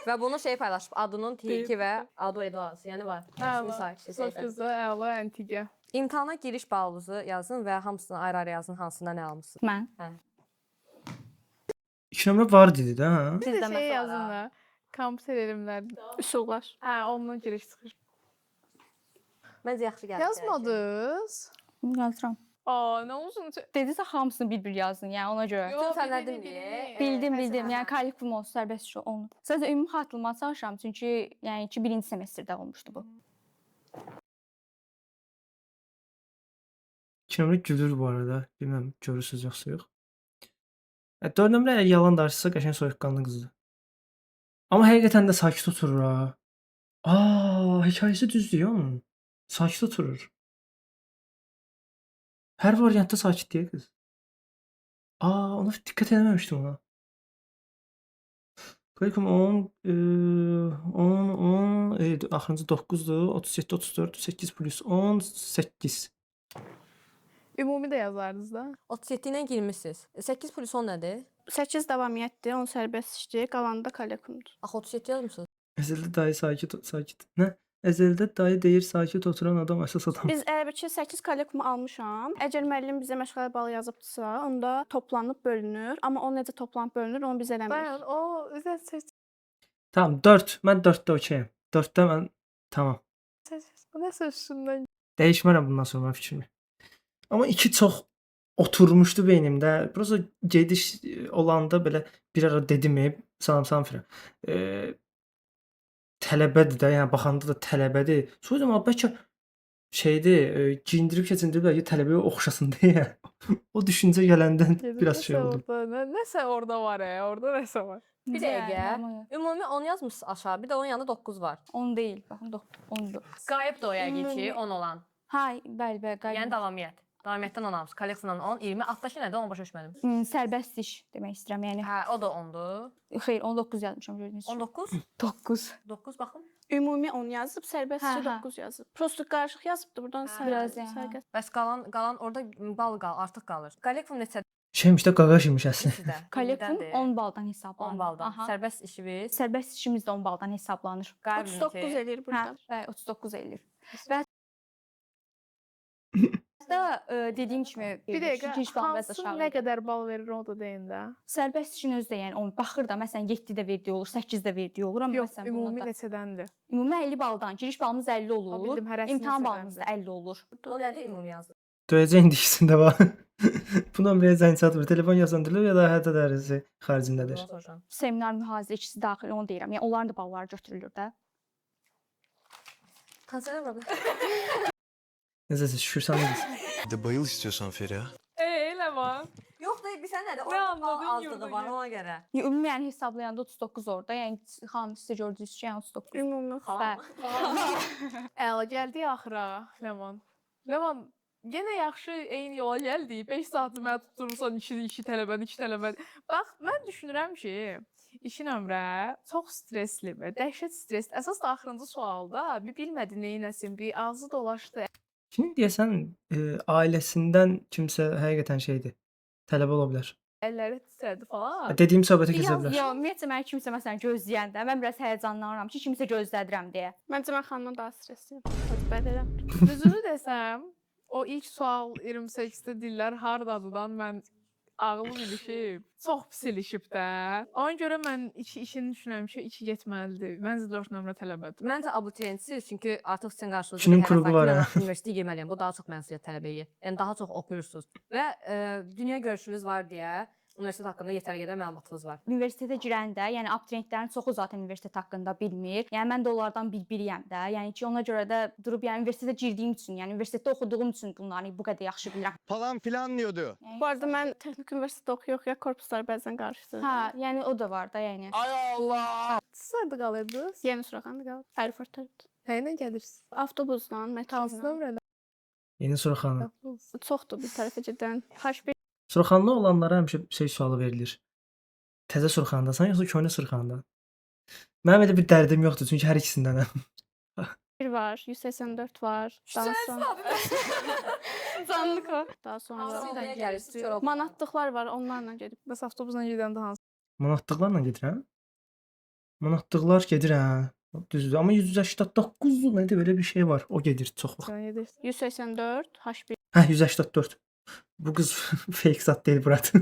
Və bunu şey paylaşıb, adının T2 və adı edası, yəni var. Sofyada əla antiqə. İmtahana giriş balınızı yazın və hamısını ayrı-ayrı yazın, hansında nə almısınız. Mən 2 nömrə var dedi də, hə? Bir də Sizdə şey məsələ yazın da. Kompüter elmləri. Üsullar. Hə, ondan giriş çıxır. Məncə yaxşı gəldi. Yazmadınız? yazıram. Aa, nə olsun? Dedisə hamısını bir-bir yazın, yəni ona görə. Yox, sən nə deməyib? Bildim. Yəni kollektiv olsun, sərbəst iş olsun. Sadəcə ümumi xatırlamağa çalışıram, çünki yəni ki, birinci semestrdə olmuşdu bu. 2 nömrə gülür bu arada. Bilməm görürsüz yoxsa yox. 4 nömrə əgər yalan danışsa qəşəng soyuqqanlı qızdır. Amma həqiqətən də sakit oturur ha. Hekayəsi düzdür ya onun. Sakit oturur. Hər variantda sakit deyil qız. Ona diqqət eləməmişdim ona. Qeyrəm 10 axırıncı 9-dur. 37 34 8 + 10 8. Ümumi də yazardınız da. 37 ilə girmisiniz. 8 + 10 nədir? 8 davamiyyətdir, 10 sərbəst işdir, qalanı da kollekumdur. Axı 37 yazmısınız? Əzəldə dayı sakit. Nə? Əzəldə dayı deyir sakit oturan adam əsas adam. Biz əgər ki 8 kollekumu almışam, əgər müəllim bizə məşğələ balı yazıbdısa, onda toplanıb bölünür, amma o necə toplanıb bölünür, onu biz eləmirik. Dayan, o özə seç. Tamam 4. Mən 4-də okeyəm. 4-də mən tamam. Bu nə sözündən? Dəyişmərəm bundan sonra fikrimi. Amma 2 çox oturmuşdu beynimdə. Prosta gediş olanda belə bir ara dedim, salam Firə. Tələbədir də, yəni baxanda da tələbədir. Sonra dedim, bəlkə şeydir, giyindirib keçindirib ki, tələbəyə oxşasın deyə. O düşüncə gələndən biraz şey oldu. Nəsə orada var, orada nəsə var. Bir dəqiqə. Ümumi 10 yazmısınız aşağı, bir də onun yanında 9 var. 10 deyil, baxın 10-dur. Qayıbdır o yəqin ki, 10 olan. Bəli, qayıb. Yəni davamiyyət. Davamiyyətdən 10 almışsınız. Kolleksiyadan 10, 20, altdakı nədir? Onu başa düşmədim. Sərbəst iş demək istəyirəm, yəni. Hə, o da 10-dur. Xeyr, 19 yazmışam gördünüz. 19? 9. 9 baxın. Ümumi 10 yazıb, sərbəst işi Hə. 9 yazıb. Prosta qarışıq yazıbdı, buradan biraz sərbəst. yəni, Bəs qalan orada bal artıq qalır. Kollektiv neçə Şeymiş də qaqaş imiş əslində. sizdə? Kollektiv 10 baldan 10 hesablanır. baldan. Aha. Sərbəst işiniz. Sərbəst işimiz də 10 baldan hesablanır. 39 eləyir Hə, burada. bəli, 39 eləyir. Və da dediyim kimi Bir dəqiqə, giriş balımız hansı aşağı. nə qədər bal verir o da deyin də. Sərbəst işin özü də yəni on baxır da məsələn 7-də verdiyi olur, 8-də verdiyi olur, amma Yox, məsələn ümumi bunda da neçədəndir? ümumi 50 baldan, giriş balımız 50 O olur. bildim, hərəsi İmtahan neçədəndir? balımız da 50 olur. O nədir ümumi yazdı? Döyəcəyin dikisində var. Bu nömrəyə zəng çatmır. Telefon yazındırılır ya da həyata dərsi xaricindədir. Seminar mühazirə ikisi daxil onu deyirəm. Yəni onların da balları götürülür də. Konser var. Necəsə şükür sən necəsən? De bayıl istiyorsan Feriha. Elə var. Yox da biz bilirsən nədir? Nə Orada anladın azlığı yurda var gəl. ona görə. Ümumi yəni hesablayanda 39 orada. Yəni xanım sizə gördüyünüz ki, yəni 39. Ümumi Xalam. Əla gəldik axıra, Ləman. Ləman, yenə yaxşı eyni yola gəldik. 5 saatı mənə tutdurursan 2 tələbəni, 2 tələbəni. Bax, mən düşünürəm ki, 2 nömrə çox stressli və dəhşət stressli. Əsas da axırıncı sualda bir bilmədi neynəsin, bir ağzı dolaşdı. Şimdi deyəsən ailəsindən kimsə həqiqətən şeydir. Tələbə ola bilər. Əlləri titrədi falan. Dediyim söhbətə keçə Biraz bilər. ya, ümumiyyətlə mən kimsə məsələn gözləyəndə mən biraz həyəcanlanıram ki, kimsə gözlədirəm deyə. Məncə mən xanımdan daha stressliyəm. Xəcbət edirəm. Düzünü desəm, o ilk sual 28-də dillər hardadıdan mən ağlım ilişib. Çox pis ilişib də. Ona görə mən işini düşünürəm ki, 2 getməlidir. Məncə 4 nömrə tələbədir. Məncə abituriyentsiz, çünki artıq sizin qarşınızda İkinin bir kuruğu hədəf var, var ki, hə. mən universitetə girməliyəm. Bu daha çox məsuliyyət tələb edir. Yəni daha çox oxuyursunuz və dünya görüşünüz var deyə universitet haqqında yetərli qədər məlumatınız var. Universitetə girəndə, yəni abituriyentlərin çoxu zaten universitet haqqında bilmir. Yəni mən də onlardan biriyəm də. Yəni ki, ona görə də durub yəni universitetə girdiyim üçün, yəni universitetdə oxuduğum üçün bunları bu qədər yaxşı bilirəm. Falan filan diyordu. Bu arada mən texnik universitetdə oxuyuruq ya, korpusları bəzən qarışdırıram. Hə, yəni o da var da, yəni. Ay Allah. Siz harda qalırdınız? Yeni Suraxanda qalıb. Aeroportda. Həylə gəlirsiniz. Avtobusla, Hansı metroyla. nömrədə? Yeni Suraxanı. Çoxdur bir tərəfə gedən. H1 Suraxanlı olanlara həmişə şey sualı verilir. Təzə Suraxandasan yoxsa köhnə Suraxanda? Mənim elə bir dərdim yoxdur, çünki hər ikisindənəm. var, 184 var. Daha sonra Canlıko. Daha sonra Avtobusla gəlirsiniz, Koroğlu. manatlıqlar var, onlarla gedib. Bəs avtobusla gedəndə hansı? Manatlıqlarla gedirəm. Manatlıqlar gedir hə. Düzdür, amma 189 nədir belə bir şey var. O gedir çox vaxt. Sən gedirsən. 184 H1 Hə, 184. Bu qız fake zat deyil Murat.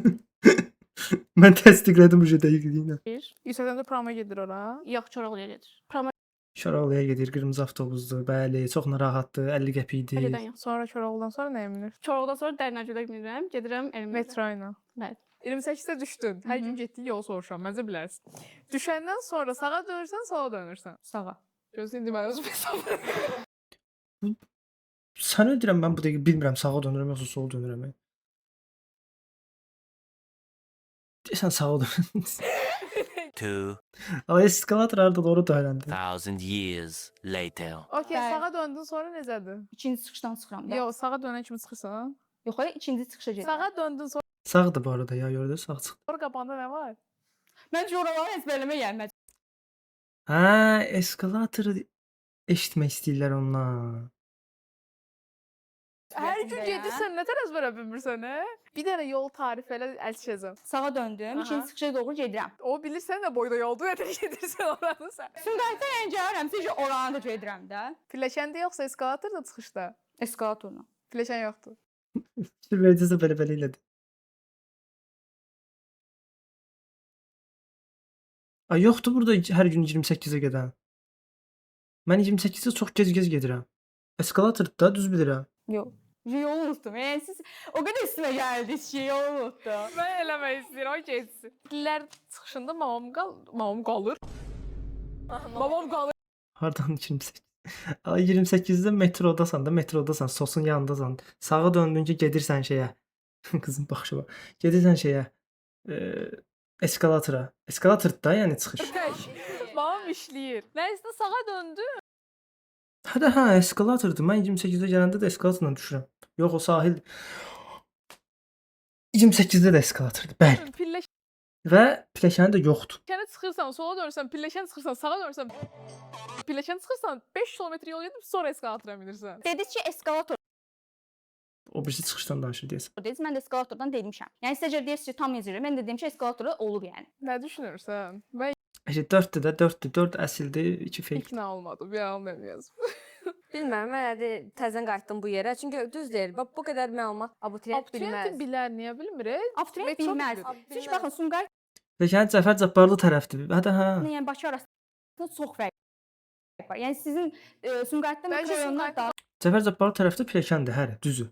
Mən təsdiqlədim bu dəqiqliyinə. 180-də prama gedir ora. yox Koroğluya gedir. Prama Şaralıya gedir, qırmızı avtobusdur. Bəli, çox narahatdır, 50 qəpikdir. gedən yox. Sonra Koroğludan sonra nəyə minir? Koroğludan sonra Dərnəcədə minirəm, gedirəm Elmə. Metro ilə. Bəli. 28-də düşdün. Hər gün getdiyin yolu soruşuram. Məncə bilərsən. Düşəndən sonra sağa dönürsən, sola dönürsən. Sağa. Gözün indi mən özüm hesablayıram. Sən ödürəm mən bu dəqiqə bilmirəm sağa dönürəm yoxsa sola dönürəm. Deyəsən sağa dönürəm. 2,000 Amma eskalator harda doğru dayandı. years later. Okey, Bəli. sağa döndün sonra necədir? İkinci çıxışdan çıxıram da. Yox, sağa dönən kimi çıxırsan. Yox, hayır, ikinci çıxışa gedirəm. Sağa döndün sonra Sağdır bu arada ya, gördün sağ çıxdı. qabağında nə var? Məncə oraları ezbərləmə gəlməz. Hə, eskalator eşitmək istəyirlər onlar. Hər gün gedirsən, nə tər əzbərə bilmirsən, hə? Bir dənə yol tarif elə əl çəkəcəm. Sağa döndüm, Aha. ikinci çıxışa doğru gedirəm. O bilirsən nə boyda yoldur, nə tər gedirsən oranı sən. Sümqayıtdan yəni gəlirəm, sizcə oranı da gedirəm də. Pilləkəndə yoxsa eskalatorda çıxışda? Eskalatorla. Pilləkən yoxdur. Fikir verdinizsə belə elədi. Ay yoxdur burada hər gün 28-ə gedən. Mən 28-də çox gec gedirəm. Eskalatorda düz bilirəm. Yox. Yolu unutdum. Yəni siz o qədər üstümə gəldiniz ki, yolu unutdum. Mən eləmək istəyirəm, o getsin. Dillər çıxışında mamam qalır. Mamam qalır. Hardan 28? Ay 28-də metrodasan da, metrodasan, sosun yanındasan. Sağa döndüncə gedirsən şeyə. Qızın baxışı var. Gedirsən şeyə. Eskalatora. Eskalatorda yəni çıxış. Mamam işləyir. Nəysə sağa döndü. Hə, eskalatordur. Mən 28-də gələndə də eskalatorla düşürəm. Yox, o sahil 28-də də eskalatordur. Bəli. Pilləkəni Və pilləkəni də yoxdur. çıxırsan, sola dönürsən, pilləkən çıxırsan, sağa dönürsən. Pilləkən çıxırsan, 5 kilometr yol gedib sonra eskalatora minirsən. Dediniz ki, eskalator O birisi çıxışdan danışır deyəsən. dediniz, mən də eskalatordan demişəm. Yəni siz əgər deyirsiniz ki, tam yazıram, mən də dedim ki, eskalatora olur yəni. Nə düşünürsən? Mən 4-dür də, 4-dür. 4 əsildir, 2 fake. ikna olmadım. Bir an mən yazım. Bilmirəm, mən hələ təzən qayıtdım bu yerə. Çünki düz deyil. Bax bu qədər məlumat abituriyent bilməz. Abituriyent bilər, niyə bilmir? Abituriyent Metro bilməz. bilir. Çünki baxın, Sumqayıt Pilləkəni Cəfər Cabbarlı tərəfdir. Hə. yəni Bakı arasında çox fərq var. Yəni sizin Sumqayıtda Bəlkə mikrorayonlar Sumqayıtda daha Cəfər Cabbarlı tərəfdə pilləkəndir, hə, düzü.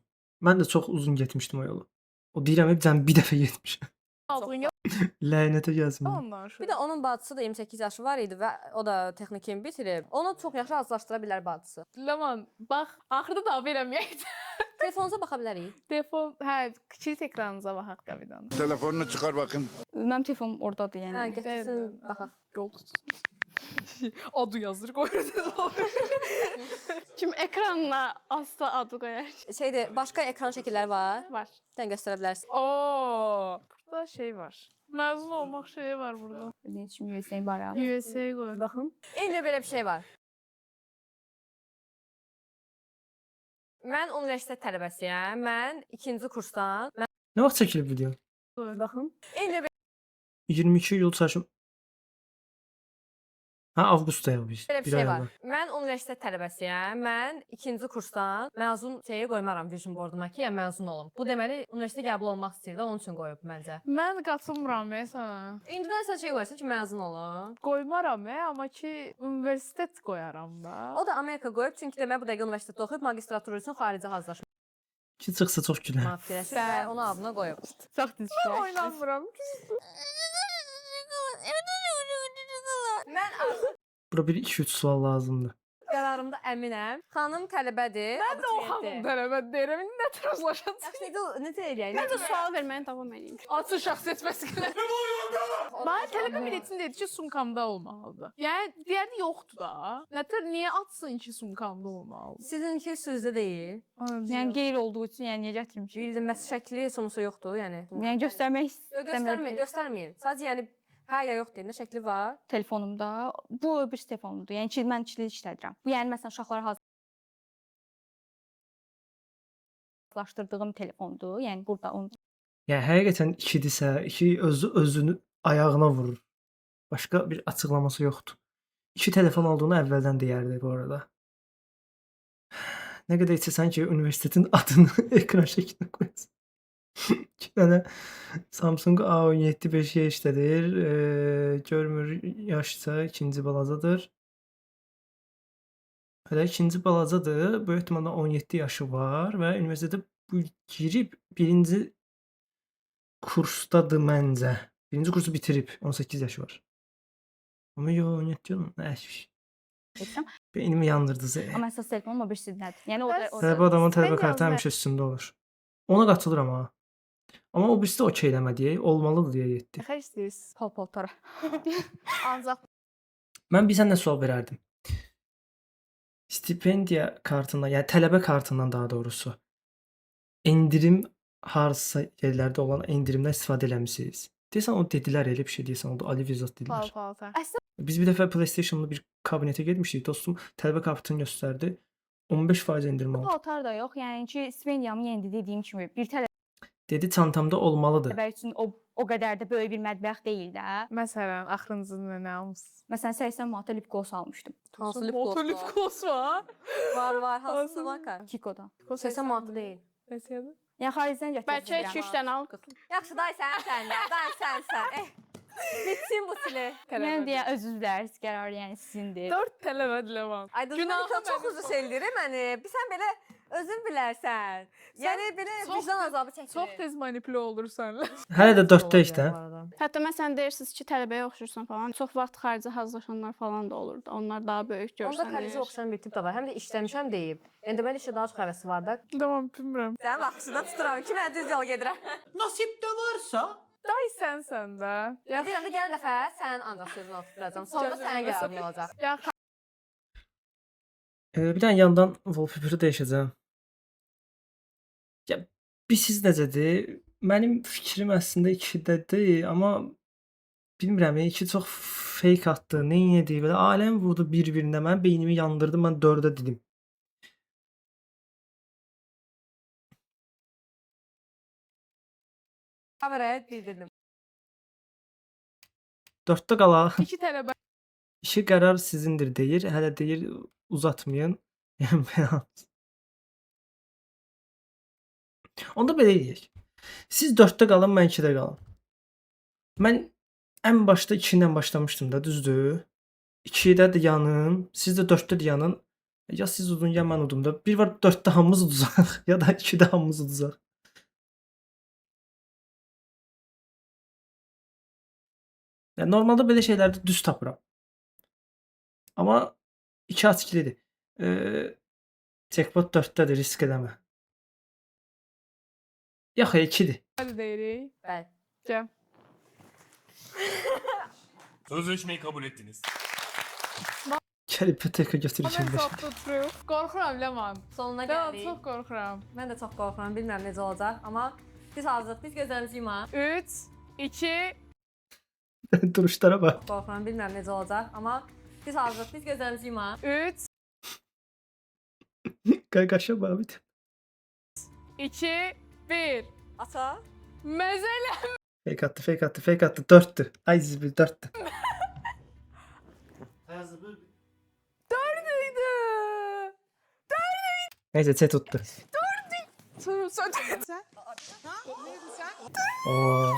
Mən də çox uzun getmişdim o yolu. O deyirəm, hep cəmi bir dəfə getmişəm. Adını Lənətə gəlsin. ondan Bir də onun bacısı da 28 yaşı var idi və o da texnikini bitirib. Onu çox yaxşı azlaşdıra bilər bacısı. Leman, bax, axırda da verəməyək. Telefonunuza baxa bilərik. Telefon, hə, kiçik ekranınıza baxaq Davidan. Telefonunu çıkar bakın. Mənim telefonum ordadır Hə, yəni. gətirsin, baxaq. Yol adı yazır qoyursunuz. Kim ekranına asla adı qoyar. Şeydir, başqa ekran şəkilləri var. Var. Sən göstərə bilərsən. Oo, burada şey var. Məzun olmaq şeyi var burada. Nə üçün USA var ya? USA qoy. Baxın. İndi belə bir şey var. Mən universitet tələbəsiyəm. Mən 2-ci kursdan. Nə vaxt çəkilib video? Baxın. İndi 22 iyul çarşamba. Ha, avqustda yazmış. belə bir Bir şey ay var. var. Mən universitet tələbəsiyəm. Mən 2-ci kursdan məzun şeyi qoymaram vision boarduma ki, yəni məzun olum. Bu deməli universitetə qəbul olmaq istəyir də, onun üçün qoyub məncə. Mən qatılmıram sana. İndidən sən şey qoyursan ki, məzun olum. Qoymaram, amma ki universitet qoyaram da. O da Amerika qoyub, çünki demək bu dəqiqə universitetdə oxuyub magistraturu üçün xaricə hazırlaşmaq Ki çıxsa çox gülər. istəyir və onu adına qoyub. Çox düzgün. Oynamıram. Mən artıq Bura bir 2-3 sual lazımdır. qərarımda əminəm. Xanım tələbədir. Mən də o xanım tələbə deyirəm. İndi nə tər uzlaşacaq? Yaxşı, necə eləyək? Mən də sual verməni davam edeyim. Açıq şəxsiyyət məsələsi. Mənə tələbə biletin dedi ki, sumkamda olmalıdır. Yəni deyərdi yoxdur da. Nətər niyə atsın ki, sumkamda olmalıdır? Sizinki sözdə deyil. Yəni qeyri olduğu üçün yəni niyə gətirim ki? Bildirməsi şəkli sonusu yoxdur, yəni. Yəni göstərmək istəmirəm. Göstərməyin. Sadəcə yəni hə ya yox deyəndə şəkli var. Telefonumda. Bu bir telefonumdur. Yəni ki, mən ikili işlədirəm. Bu yəni məsələn uşaqlara hazırlaşdırdığım telefondur. Yəni burada onu Yəni həqiqətən 2-dirsə, 2 özünü ayağına vurur. Başqa bir açıqlaması yoxdur. 2 telefon olduğunu əvvəldən deyərdi bu arada. Nə qədər içəsən ki, universitetin adını ekran şəklinə qoyasan. 2 dənə Samsung A17 5G işlədir. Görmür yaşsa ikinci balacadır. Hələ ikinci balacadır. Böyük ehtimalla 17 yaşı var və universitetə bu girib birinci kursdadır məncə. Birinci kursu bitirib 18 yaşı var. Amma yo 17 diyorum. Nəşmiş. etsəm. Beynimi yandırdınız. Amma əsas telefonum o birisi nədir? Yəni o da Bəs- o Tələbə da adamın tələbə Sən kartı yazma. həmişə üstündə olur. Ona qatılıram ha. Amma o birisi də okey demədi. Olmalıdır deyə getdi. Nə istəyirsiniz? pol-poltara. Ancaq Mən bir sənə sual verərdim. Stipendiya kartından, yəni tələbə kartından daha doğrusu endirim hansısa yerlərdə olan endirimdən istifadə eləmisiniz? Deyəsən o dedilər elə bir şey deyəsən oldu. Ali Vizat dedilər. pal-paltar. Biz bir dəfə PlayStation-lı bir kabinetə getmişdik. Dostum tələbə kartını göstərdi. 15% endirim oldu. Pol-poltar da yox. Yəni ki, stipendiyamı yendi dediyim kimi bir Dedi çantamda olmalıdır. tələbə üçün o qədər də böyük bir mətbəx deyil də. Məsələn, axırıncı nə almısınız? Məsələn 80 manata lipqlos almışdım. Hansı Motor lipgloss var? lipgloss var. Var, Hansı? hansı marka? Kikoda. 80 manat deyil. Neçədir? Yəni xaricdən Bəlkə gətirdim. 2-3 dənə al. Yaxşı, day sən də, day sən. Bitsin bu sili. Yəni deyə özünüzləriz qərar yəni sizindir. 4 tələbə diləməm. Ay Günahı Günahı çox mənim uzun olsun. şeydir məni. Sən belə özün bilərsən. Yəni belə çox- vicdan azabı çəkir. Çox tez manipulə olursan. Hələ də 4-də işdə. Hətta məsələn deyirsiniz ki, tələbəyə oxşursan falan. Çox vaxt xarici hazırlaşanlar falan da olur da. Onlar daha böyük Onda görsənir. xarici oxşayan bir tip də var. Həm də işləmişəm deyib. Yəni deməli işə daha çox həvəsi var da. Tamam, bilmirəm. Sən vaxtında tuturam ki, mən düz yol gedirəm. Nasipte varsa Day sənsən də. Ya, Deyirəm də gələn dəfə sənin ancaq sözünü oturacağam. Sonra da sənin qərarın olacaq. ya Bir dənə yandan wallpaper-ı dəyişəcəm. Ya siz necədir? Mənim fikrim əslində 2-dədir, amma bilmirəm, 2 çox fake atdı. Nə etdi? Belə aləm vurdu bir-birinə. Mənim beynimi yandırdı. Mən 4-də dedim. Kameraya bildirdim. 4-də qala. 2 tələbə İşi qərar sizindir deyir. Hələ deyir uzatmayın. Yəni belə. Onda belə eləyək. Siz 4-də qalın, mən 2-də qalım. Mən ən başda 2 ilə başlamışdım da, düzdür? 2-də də yanım, siz də 4-də də yanın. Ya siz udun, ya mən udum da. Bir var 4-də hamımız uduzaq, ya da 2-də hamımız uduzaq. Yəni normalda belə şeylərdə düz tapıram. Amma 2 açıqlıdır. Checkpoint 4-dədir, risk eləmə. Yox, 2-dir. Hadi deyirik. Bəli. Gəl. Sözleşmeyi kabul ettiniz. Gəl ipoteka götür Mən içində. çox tuturuq. Qorxuram Ləman. Sonuna Ləman gəldik. çox qorxuram. Mən də çox qorxuram. Bilmirəm necə olacaq, amma biz hazırıq. Biz gözlərimizi yumaq. 3, 2, Duruşlara bax. Qorxuram. Bilmirəm necə olacaq, amma biz hazırıq. Biz gözlərimizi yumaq. 3, Qaqaşa bax bir. 2, 1. Ata. Məzələ. Fake attı, fake attı, fake attı. 4'tü. Ay zibil 4'tü. 4 idi. Neyse chat tuttu. Oo.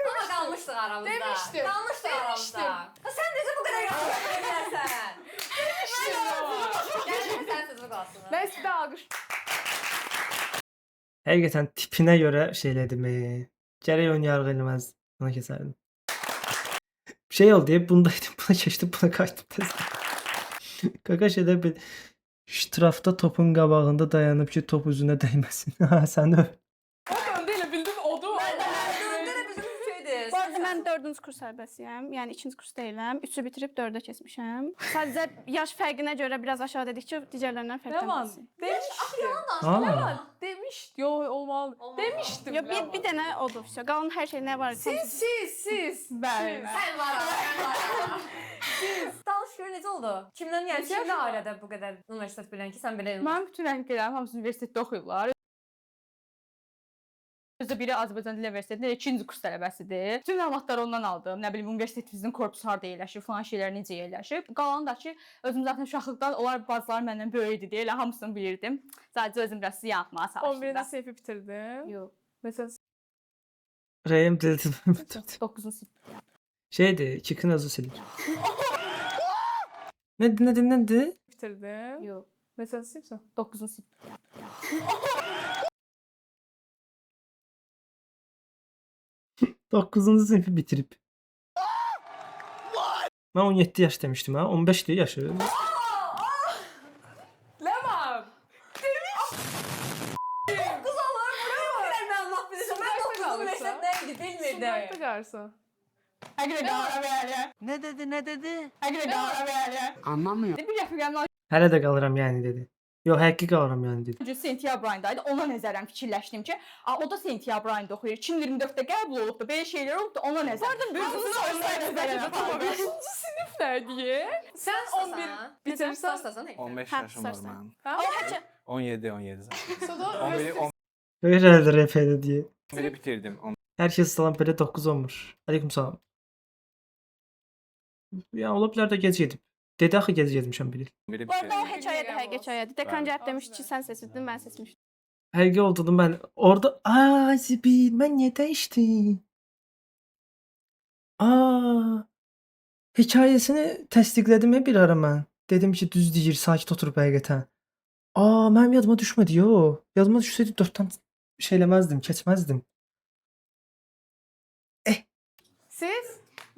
Ama qalmışdıq aramızda. Demişdim, Qalmışdıq aramızda. demişdim. Ha, sən necə bu qədər yaxşı bilirsən? Gəlin sən sözü qalsın. Mən sizə alqış. Həqiqətən tipinə görə şey elədim. Gərək ön yargı eləməz. Buna keçərdim. Şey oldu ya, bundaydım, buna keçdim, buna qaçdım tez. Qaqaş elə bil ştrafda topun qabağında dayanıb ki, top üzünə dəyməsin. Ha, sən öp. O döndü elə bildim odu. Döndürə bizim şeydir. Bu arada mən 4-cü kurs tələbəsiyəm. Yəni 2-ci kurs deyiləm. 3-ü bitirib 4-ə keçmişəm. Sadəcə yaş fərqinə görə biraz aşağı dedikcə digərlərindən Ləman, fərqlənməsin. demişdim. Aa. Demişdim. Yo, olmalı. Demişdim. Yo, bir dənə odur. Qalan hər şey nə var? Siz. Bəli. Sən var, sən var. Danış gör necə oldu? Kimdən, yəni Neçə kimlə yaşı var? ailədə bu qədər universitet bilən ki, sən belə Mənim bütün rənglərim hamısı universitetdə oxuyurlar. Özü biri Azərbaycan Dil Universitetində 2-ci kurs tələbəsidir. Bütün məlumatları ondan aldım. Nə bilim universitetimizin korpusu harda yerləşir, falan şeylər necə yerləşir. Qalanı da ki, özüm zaten uşaqlıqdan onlar bazıları məndən böyük idi deyə elə hamısını bilirdim. Sadəcə özüm biraz yanılmağa çalışdım. 11-ci sinfi bitirdim. Yox. Məsələn, Rəyim dildim. 9-cu sinif. Şeydi, Kikin özü silir. Nədir? bitirdim. Yox. Məsələn, sinifsən. 9-cu sinif. Dokuzuncu sınıfı bitirib. Mən 17 yaş demişdim ha, 15 değil yaşı. Ləman! Qız olur, bu qədər məlumat bilirsən. Mən 9-cu universitet nə idi bilmirdim. Sınıfda qarsan. Həqiqətən qara belə. Ne dedi? Həqiqətən qara belə. Anlamıyorum. Bir rəfiqəmlə Hələ də qalıram yəni dedi. Yox, həqiqi qalıram yəni dedi. Önce sentyabr ayındaydı. Ona nəzərən fikirləşdim ki, o da sentyabr ayında oxuyur. 2024-də qəbul olubdu. Belə şeylər olubdu. Ona nəzərən. Pardon, Özünü özünü 5-ci sinif nədir? Sən 11 bitirsən. Sarsdasan, 15 Hə, yaşım var sarsan. mənim. Hə? 17 zaten. Sonra 11'i Görür herhalde RP'de diye. 11'i bitirdim. Herkes salam belə 9 olmuş. Aleyküm salam. Ya ola bilər də gec gedib. Dedi axı gec getmişəm bir il. 11'i Bu arada o bitirdim. hekayədir, həqiqi hekayədir. Dekan cəhət demişdi ki, sən seçdin, mən seçmişdim. Həqiqi olduğunu mən orada aa Zibil mən niyə dəyişdim? Aa hekayəsini təsdiqlədim bir ara mən. Dedim ki düz deyir, sakit oturub həqiqətən. Aa mənim yadıma düşmədi yo. Yadıma düşsəydi 4-dən şey eləməzdim, keçməzdim. Siz?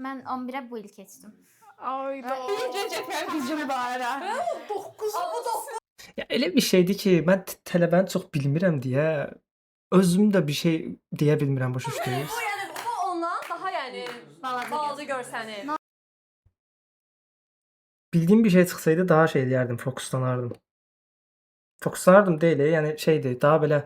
Mən 11-ə bu il keçdim. Ayda. Cəfər gücüm var ha. 9. Ya elə bir şeydi ki, mən tələbəni çox bilmirəm deyə özüm də bir şey deyə bilmirəm başa düşdünüz. Bu yəni bu ondan daha yəni balaca görsəni. Bildiyim bir şey çıxsaydı daha şey eləyərdim, fokuslanardım. Fokuslanardım deyil, yəni şeydi, daha belə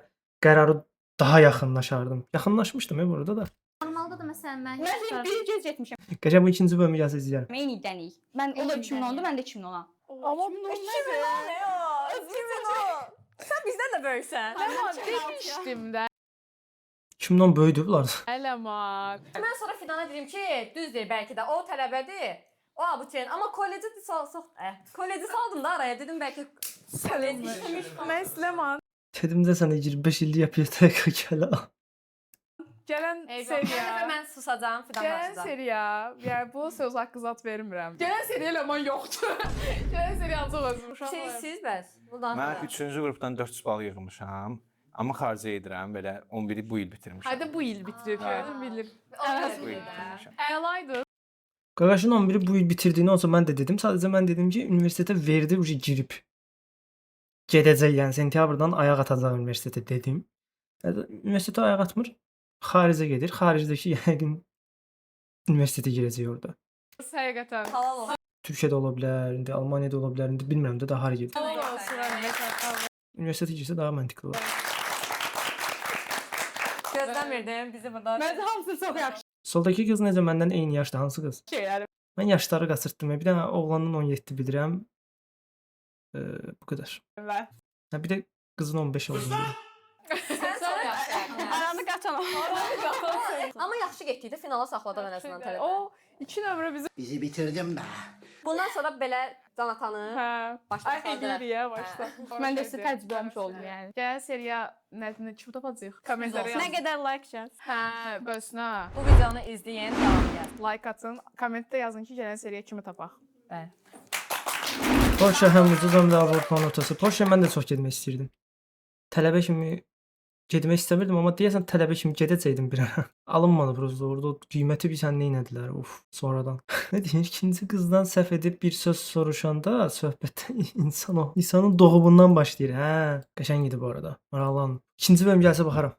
qərarı daha yaxınlaşardım. Yaxınlaşmışdım burada da. Normalda da məsələn mən Mən heç bir gec getmişəm. Qəşəng bu ikinci bölümü gəlsə izləyərəm. Eyni idənik. Mən o da 2010-du, mən də 2010-a. Amma 2010 Ne ya? 2010. Sən bizdən də böyüksən. Ləman demişdim də. 2010 böyüdü bunlar. Ələman. Mən sonra Fidana dedim ki, düzdür bəlkə də o tələbədir. O abituriyent amma kolleci kolleci saldım da araya dedim bəlkə kollec işləmiş. Mən Ləman. Dedim də sənə 25 illik yapıyor təqə gələ. Gələn seriya. Mən susacağam, Fidan Gələn başlayacaq. seriya. Yəni bu söz haqqı zat vermirəm. Gələn seriya Ləman yoxdur. Gələn seriya ancaq özüm uşaqlar. Siz bəs. Buradan. Mən 3-cü qrupdan 400 bal yığmışam. Amma xarici edirəm, belə 11-i bu il bitirmişəm. Hadi bu il bitirib. Bilir. Bu il bitirmişəm. Əlaydı. Qaqaşın 11-i bu il bitirdiyini olsa mən də dedim. Sadəcə mən dedim ki, universitetə verdi, girib. Gedəcək, yəni sentyabrdan ayaq atacaq universitetə dedim. Universitetə ayaq atmır, xaricə gedir. Xaricdəki yəqin universitetə girəcək orada. Həqiqətən. Halal olsun. Türkiyədə ola bilər, indi Almaniyada ola bilər, indi bilmirəm də daha hara gedir. Halal olsun. Həqiqətən. Universitetə girsə daha məntiqli olar. Gözləmirdim bizi burada. Mən hamısı çox yaxşı Soldakı qız necə məndən eyni yaşda, hansı qız? şeylər. Mən yaşları qaçırtdım. Bir dənə oğlanın 17 bilirəm. Bu qədər. var. Ha bir də qızın 15 olduğunu bilirəm. Sən çox yaxşı. Aranı qaçamam. Amma yaxşı getdik də finala saxladıq ən azından tələbə. O 2 nömrə bizi Bizi bitirdin be. Bundan sonra belə Canatanı hə. başda Ay edirik ya başda. Mən də sizə təcrübəmiş oldum yəni. Gələn seriya nə kim tapacağıq? Kommentlərə Nə yazın. qədər like şərt. Hə, bəsnə. bu videonu izləyən davam edir. Like atın, kommentdə yazın ki, gələn seriya kimi tapaq. Bəli. Porsche həm ucuz həm də Avropa notası. Porsche mən də çox getmək istirdim. Tələbə kimi getmək istəmirdim, amma deyəsən tələbə kimi gedəcəydim bir ara. Alınmadı prosta orada. O qiyməti bir sən neynədilər? Uf, sonradan. Nə deyir? İkinci qızdan səhv edib bir söz soruşanda söhbətdə insanın doğumundan başlayır. Hə, qəşəng idi bu arada. Maraqlandım. İkinci bölüm gəlsə baxaram.